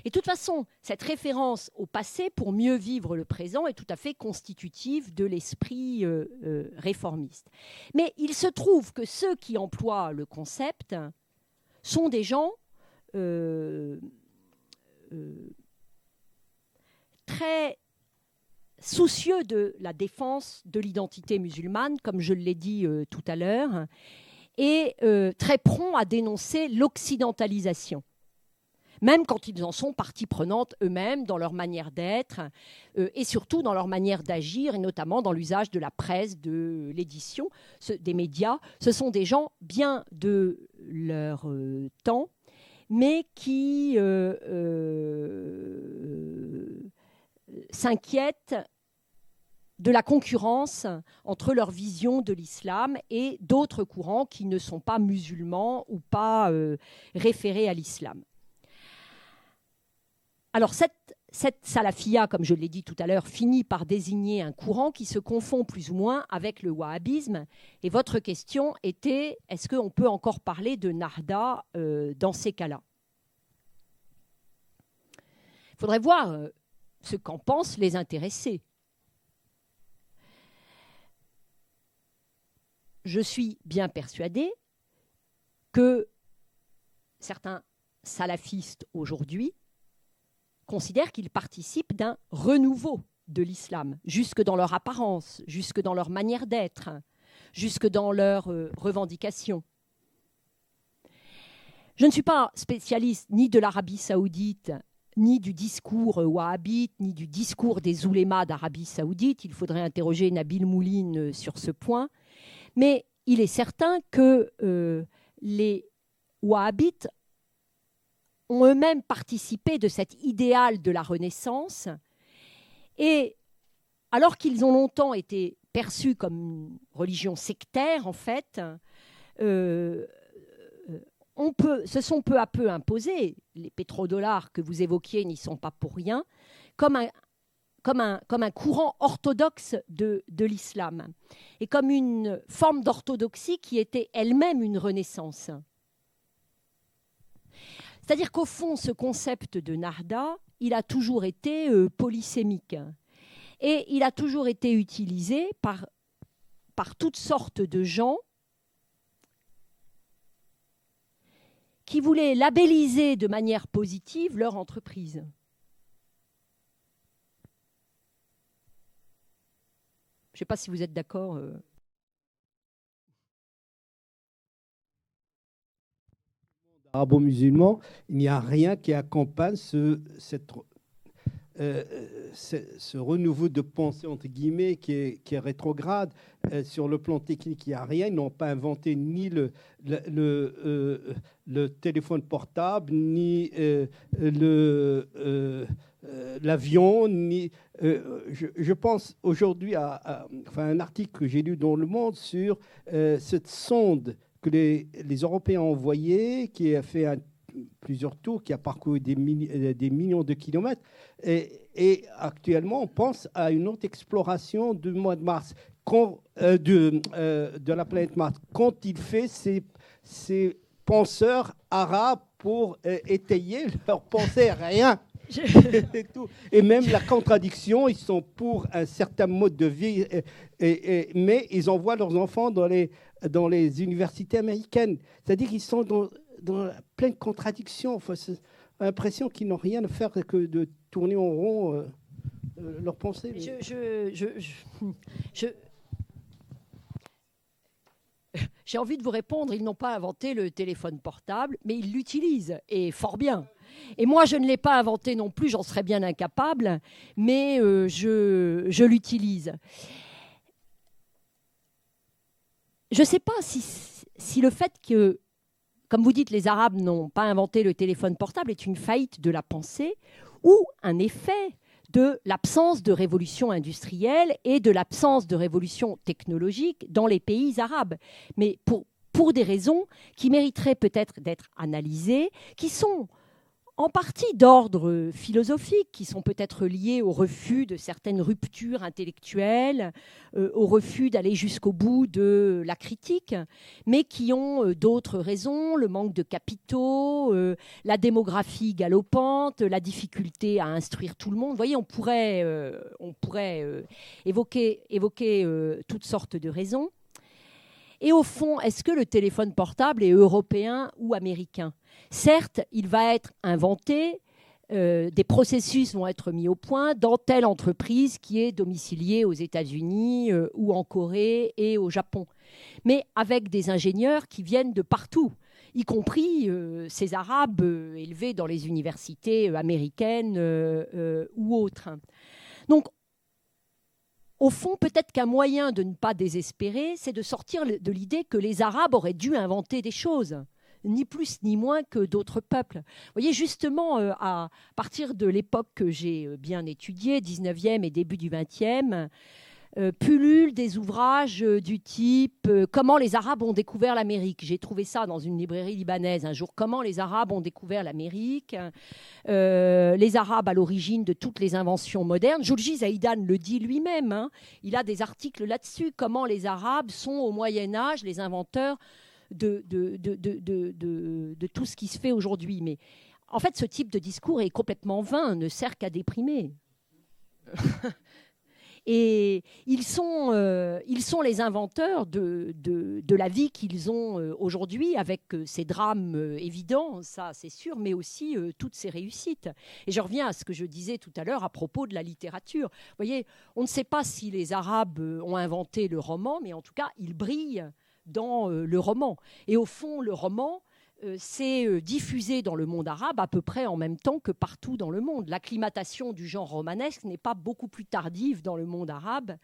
Et de toute façon, cette référence au passé pour mieux vivre le présent est tout à fait constitutive de l'esprit réformiste. Mais il se trouve que ceux qui emploient le concept sont des gens très soucieux de la défense de l'identité musulmane, comme je l'ai dit tout à l'heure, et très prompts à dénoncer l'occidentalisation, même quand ils en sont partie prenante eux-mêmes dans leur manière d'être et surtout dans leur manière d'agir, et notamment dans l'usage de la presse, de l'édition, des médias. Ce sont des gens bien de leur temps, mais qui s'inquiètent de la concurrence entre leur vision de l'islam et d'autres courants qui ne sont pas musulmans ou pas référés à l'islam. Alors cette salafia, comme je l'ai dit tout à l'heure, finit par désigner un courant qui se confond plus ou moins avec le wahhabisme. Et votre question était, est-ce qu'on peut encore parler de Nahda dans ces cas-là? Il faudrait voir ce qu'en pensent les intéressés. Je suis bien persuadée que certains salafistes aujourd'hui considèrent qu'ils participent d'un renouveau de l'islam, jusque dans leur apparence, jusque dans leur manière d'être, jusque dans leurs revendications. Je ne suis pas spécialiste ni de l'Arabie saoudite, ni du discours wahhabite, ni du discours des oulémas d'Arabie saoudite. Il faudrait interroger Nabil Mouline sur ce point. Mais il est certain que les wahhabites ont eux-mêmes participé de cet idéal de la Renaissance. Et alors qu'ils ont longtemps été perçus comme une religion sectaire, en fait, se sont peu à peu imposés, les pétrodollars que vous évoquiez n'y sont pas pour rien, comme un courant orthodoxe de l'islam, et comme une forme d'orthodoxie qui était elle-même une renaissance. C'est-à-dire qu'au fond, ce concept de Nahda, il a toujours été polysémique, et il a toujours été utilisé par toutes sortes de gens qui voulaient labelliser de manière positive leur entreprise. Je ne sais pas si vous êtes d'accord. Arabo-musulman, il n'y a rien qui accompagne ce renouveau de pensée, entre guillemets, qui est rétrograde. Sur le plan technique, il n'y a rien. Ils n'ont pas inventé ni le téléphone portable, ni l'avion, ni... je pense aujourd'hui à un article que j'ai lu dans Le Monde sur cette sonde que les Européens ont envoyée, qui a fait plusieurs tours, qui a parcouru des millions de kilomètres. Et actuellement, on pense à une autre exploration du mois de mars, de la planète Mars. Quand il fait ces penseurs arabes pour étayer leurs pensées, rien. Et, tout. Et même la contradiction, ils sont pour un certain mode de vie, mais ils envoient leurs enfants dans les universités américaines. C'est-à-dire qu'ils sont dans pleine contradiction. Enfin, j'ai l'impression qu'ils n'ont rien à faire que de tourner en rond leurs pensées. J'ai envie de vous répondre, ils n'ont pas inventé le téléphone portable, mais ils l'utilisent, et fort bien. Et moi, je ne l'ai pas inventé non plus, j'en serais bien incapable, mais je l'utilise. Je ne sais pas si le fait que, comme vous dites, les Arabes n'ont pas inventé le téléphone portable est une faillite de la pensée ou un effet de l'absence de révolution industrielle et de l'absence de révolution technologique dans les pays arabes. Mais pour des raisons qui mériteraient peut-être d'être analysées, qui sont en partie d'ordre philosophique, qui sont peut-être liées au refus de certaines ruptures intellectuelles, au refus d'aller jusqu'au bout de la critique, mais qui ont d'autres raisons, le manque de capitaux, la démographie galopante, la difficulté à instruire tout le monde. Vous voyez, on pourrait évoquer toutes sortes de raisons. Et au fond, est-ce que le téléphone portable est européen ou américain ? Certes, il va être inventé, des processus vont être mis au point dans telle entreprise qui est domiciliée aux États-Unis ou en Corée et au Japon, mais avec des ingénieurs qui viennent de partout, y compris ces Arabes élevés dans les universités américaines ou autres. Donc, au fond, peut-être qu'un moyen de ne pas désespérer, c'est de sortir de l'idée que les Arabes auraient dû inventer des choses, ni plus ni moins que d'autres peuples. Vous voyez, justement, à partir de l'époque que j'ai bien étudiée, 19e et début du 20e, pullulent des ouvrages du type « Comment les Arabes ont découvert l'Amérique ». J'ai trouvé ça dans une librairie libanaise un jour. « Comment les Arabes ont découvert l'Amérique ». Les Arabes à l'origine de toutes les inventions modernes. Julgi Zaïdan le dit lui-même. Hein. Il a des articles là-dessus. Comment les Arabes sont au Moyen-Âge les inventeurs de tout ce qui se fait aujourd'hui. Mais en fait, ce type de discours est complètement vain, ne sert qu'à déprimer. Et ils sont les inventeurs de la vie qu'ils ont aujourd'hui, avec ces drames évidents, ça c'est sûr, mais aussi toutes ces réussites. Et je reviens à ce que je disais tout à l'heure à propos de la littérature. Vous voyez, on ne sait pas si les Arabes ont inventé le roman, mais en tout cas, ils brillent dans le roman. Et au fond, le roman, s'est diffusé dans le monde arabe à peu près en même temps que partout dans le monde. L'acclimatation du genre romanesque n'est pas beaucoup plus tardive dans le monde arabe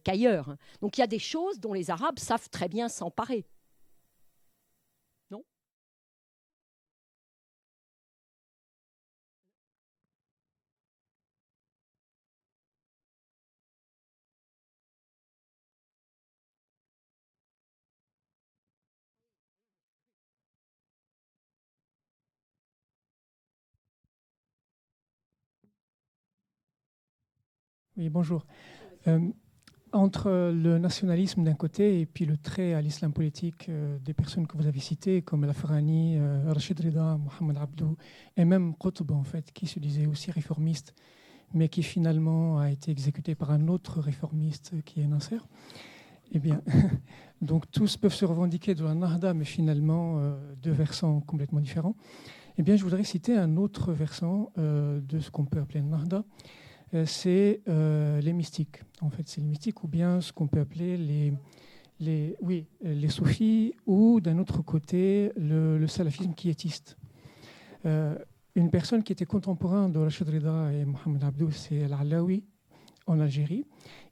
qu'ailleurs. Donc il y a des choses dont les Arabes savent très bien s'emparer. Non ? Oui, bonjour. Entre le nationalisme d'un côté et puis le trait à l'islam politique des personnes que vous avez citées, comme Al-Afghani, Rachid Rida, Mohamed Abdou, et même Qutb, en fait, qui se disait aussi réformiste, mais qui finalement a été exécuté par un autre réformiste qui est Nasser. Eh bien, donc tous peuvent se revendiquer de la Nahda, mais finalement deux versants complètement différents. Eh bien, je voudrais citer un autre versant de ce qu'on peut appeler une Nahda. C'est les mystiques. En fait, c'est les mystiques ou bien ce qu'on peut appeler les soufis ou d'un autre côté le salafisme quiétiste. Une personne qui était contemporain de Rachid Rida et Mohamed Abdou, c'est Al-Alawi en Algérie.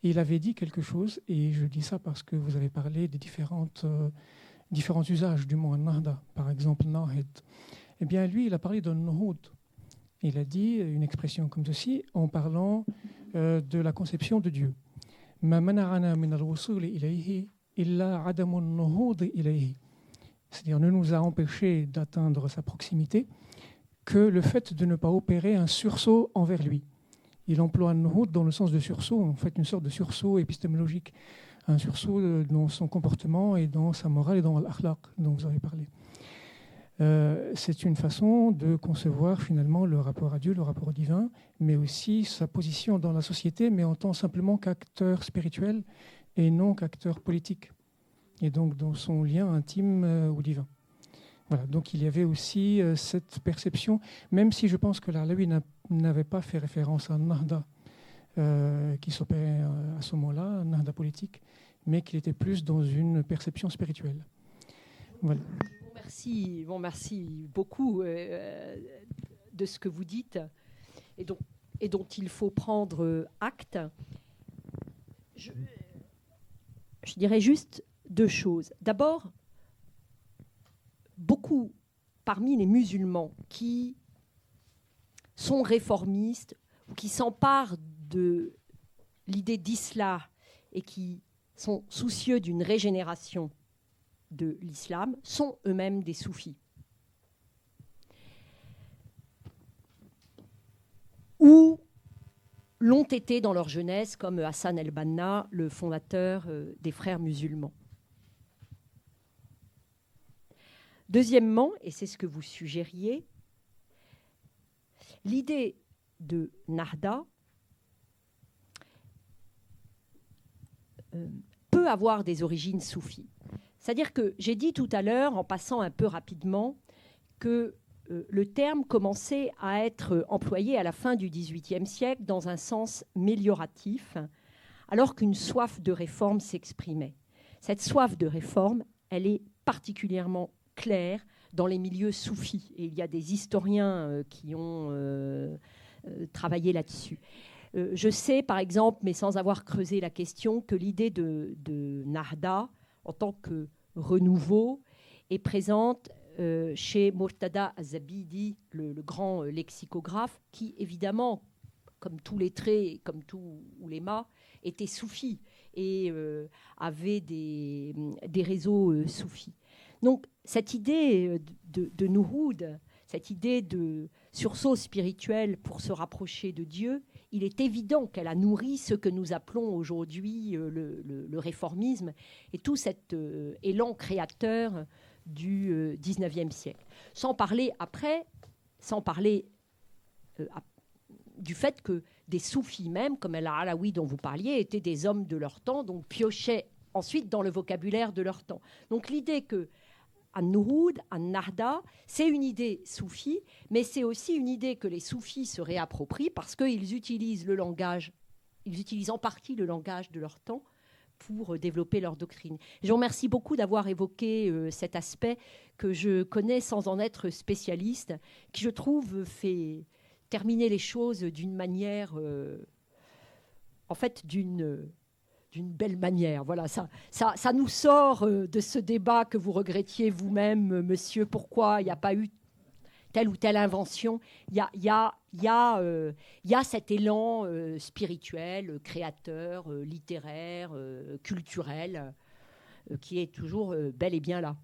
Et il avait dit quelque chose, et je dis ça parce que vous avez parlé des différents usages du mot Nahda, par exemple Nahid. Eh bien, lui, il a parlé de Nuhud. Il a dit une expression comme ceci en parlant de la conception de Dieu. C'est-à-dire, ne nous a empêché d'atteindre sa proximité que le fait de ne pas opérer un sursaut envers lui. Il emploie Nuhud dans le sens de sursaut, en fait une sorte de sursaut épistémologique, un sursaut dans son comportement et dans sa morale et dans l'akhlaq dont vous avez parlé. C'est une façon de concevoir finalement le rapport à Dieu, le rapport au divin, mais aussi sa position dans la société, mais en tant simplement qu'acteur spirituel et non qu'acteur politique, et donc dans son lien intime au divin. Voilà, donc il y avait aussi cette perception, même si je pense que l'Alawi n'avait pas fait référence à Nahda qui s'opérait à ce moment-là, Nahda politique, mais qu'il était plus dans une perception spirituelle. Voilà. Merci beaucoup de ce que vous dites et dont il faut prendre acte. Je dirais juste deux choses. D'abord, beaucoup parmi les musulmans qui sont réformistes ou qui s'emparent de l'idée d'islam et qui sont soucieux d'une régénération de l'islam sont eux-mêmes des soufis. Ou l'ont été dans leur jeunesse, comme Hassan el-Banna, le fondateur des Frères musulmans. Deuxièmement, et c'est ce que vous suggériez, l'idée de Nahda peut avoir des origines soufis. C'est-à-dire que j'ai dit tout à l'heure, en passant un peu rapidement, que le terme commençait à être employé à la fin du XVIIIe siècle dans un sens mélioratif, alors qu'une soif de réforme s'exprimait. Cette soif de réforme, elle est particulièrement claire dans les milieux soufis. Et il y a des historiens qui ont travaillé là-dessus. Je sais, par exemple, mais sans avoir creusé la question, que l'idée de Nahda, en tant que renouveau, est présente chez Murtada Az-Zabidi, le grand lexicographe, qui, évidemment, comme tous les traits, comme tous les mâts, était soufi et avait des réseaux soufis. Donc, cette idée de Nuhud, cette idée de sursaut spirituel pour se rapprocher de Dieu, il est évident qu'elle a nourri ce que nous appelons aujourd'hui le réformisme et tout cet élan créateur du XIXe siècle. Sans parler du fait que des soufis même, comme Al-Alawi dont vous parliez, étaient des hommes de leur temps, donc piochaient ensuite dans le vocabulaire de leur temps. Donc l'idée que An-Nuhud, An-Nahda, c'est une idée soufie, mais c'est aussi une idée que les soufis se réapproprient parce qu'ils utilisent le langage, ils utilisent en partie le langage de leur temps pour développer leur doctrine. Je vous remercie beaucoup d'avoir évoqué cet aspect que je connais sans en être spécialiste, qui je trouve fait terminer les choses d'une manière, en fait, d'une belle manière. Voilà, ça nous sort de ce débat que vous regrettiez vous-même, monsieur, pourquoi il n'y a pas eu telle ou telle invention. Il y a cet élan spirituel, créateur, littéraire, culturel, qui est toujours bel et bien là.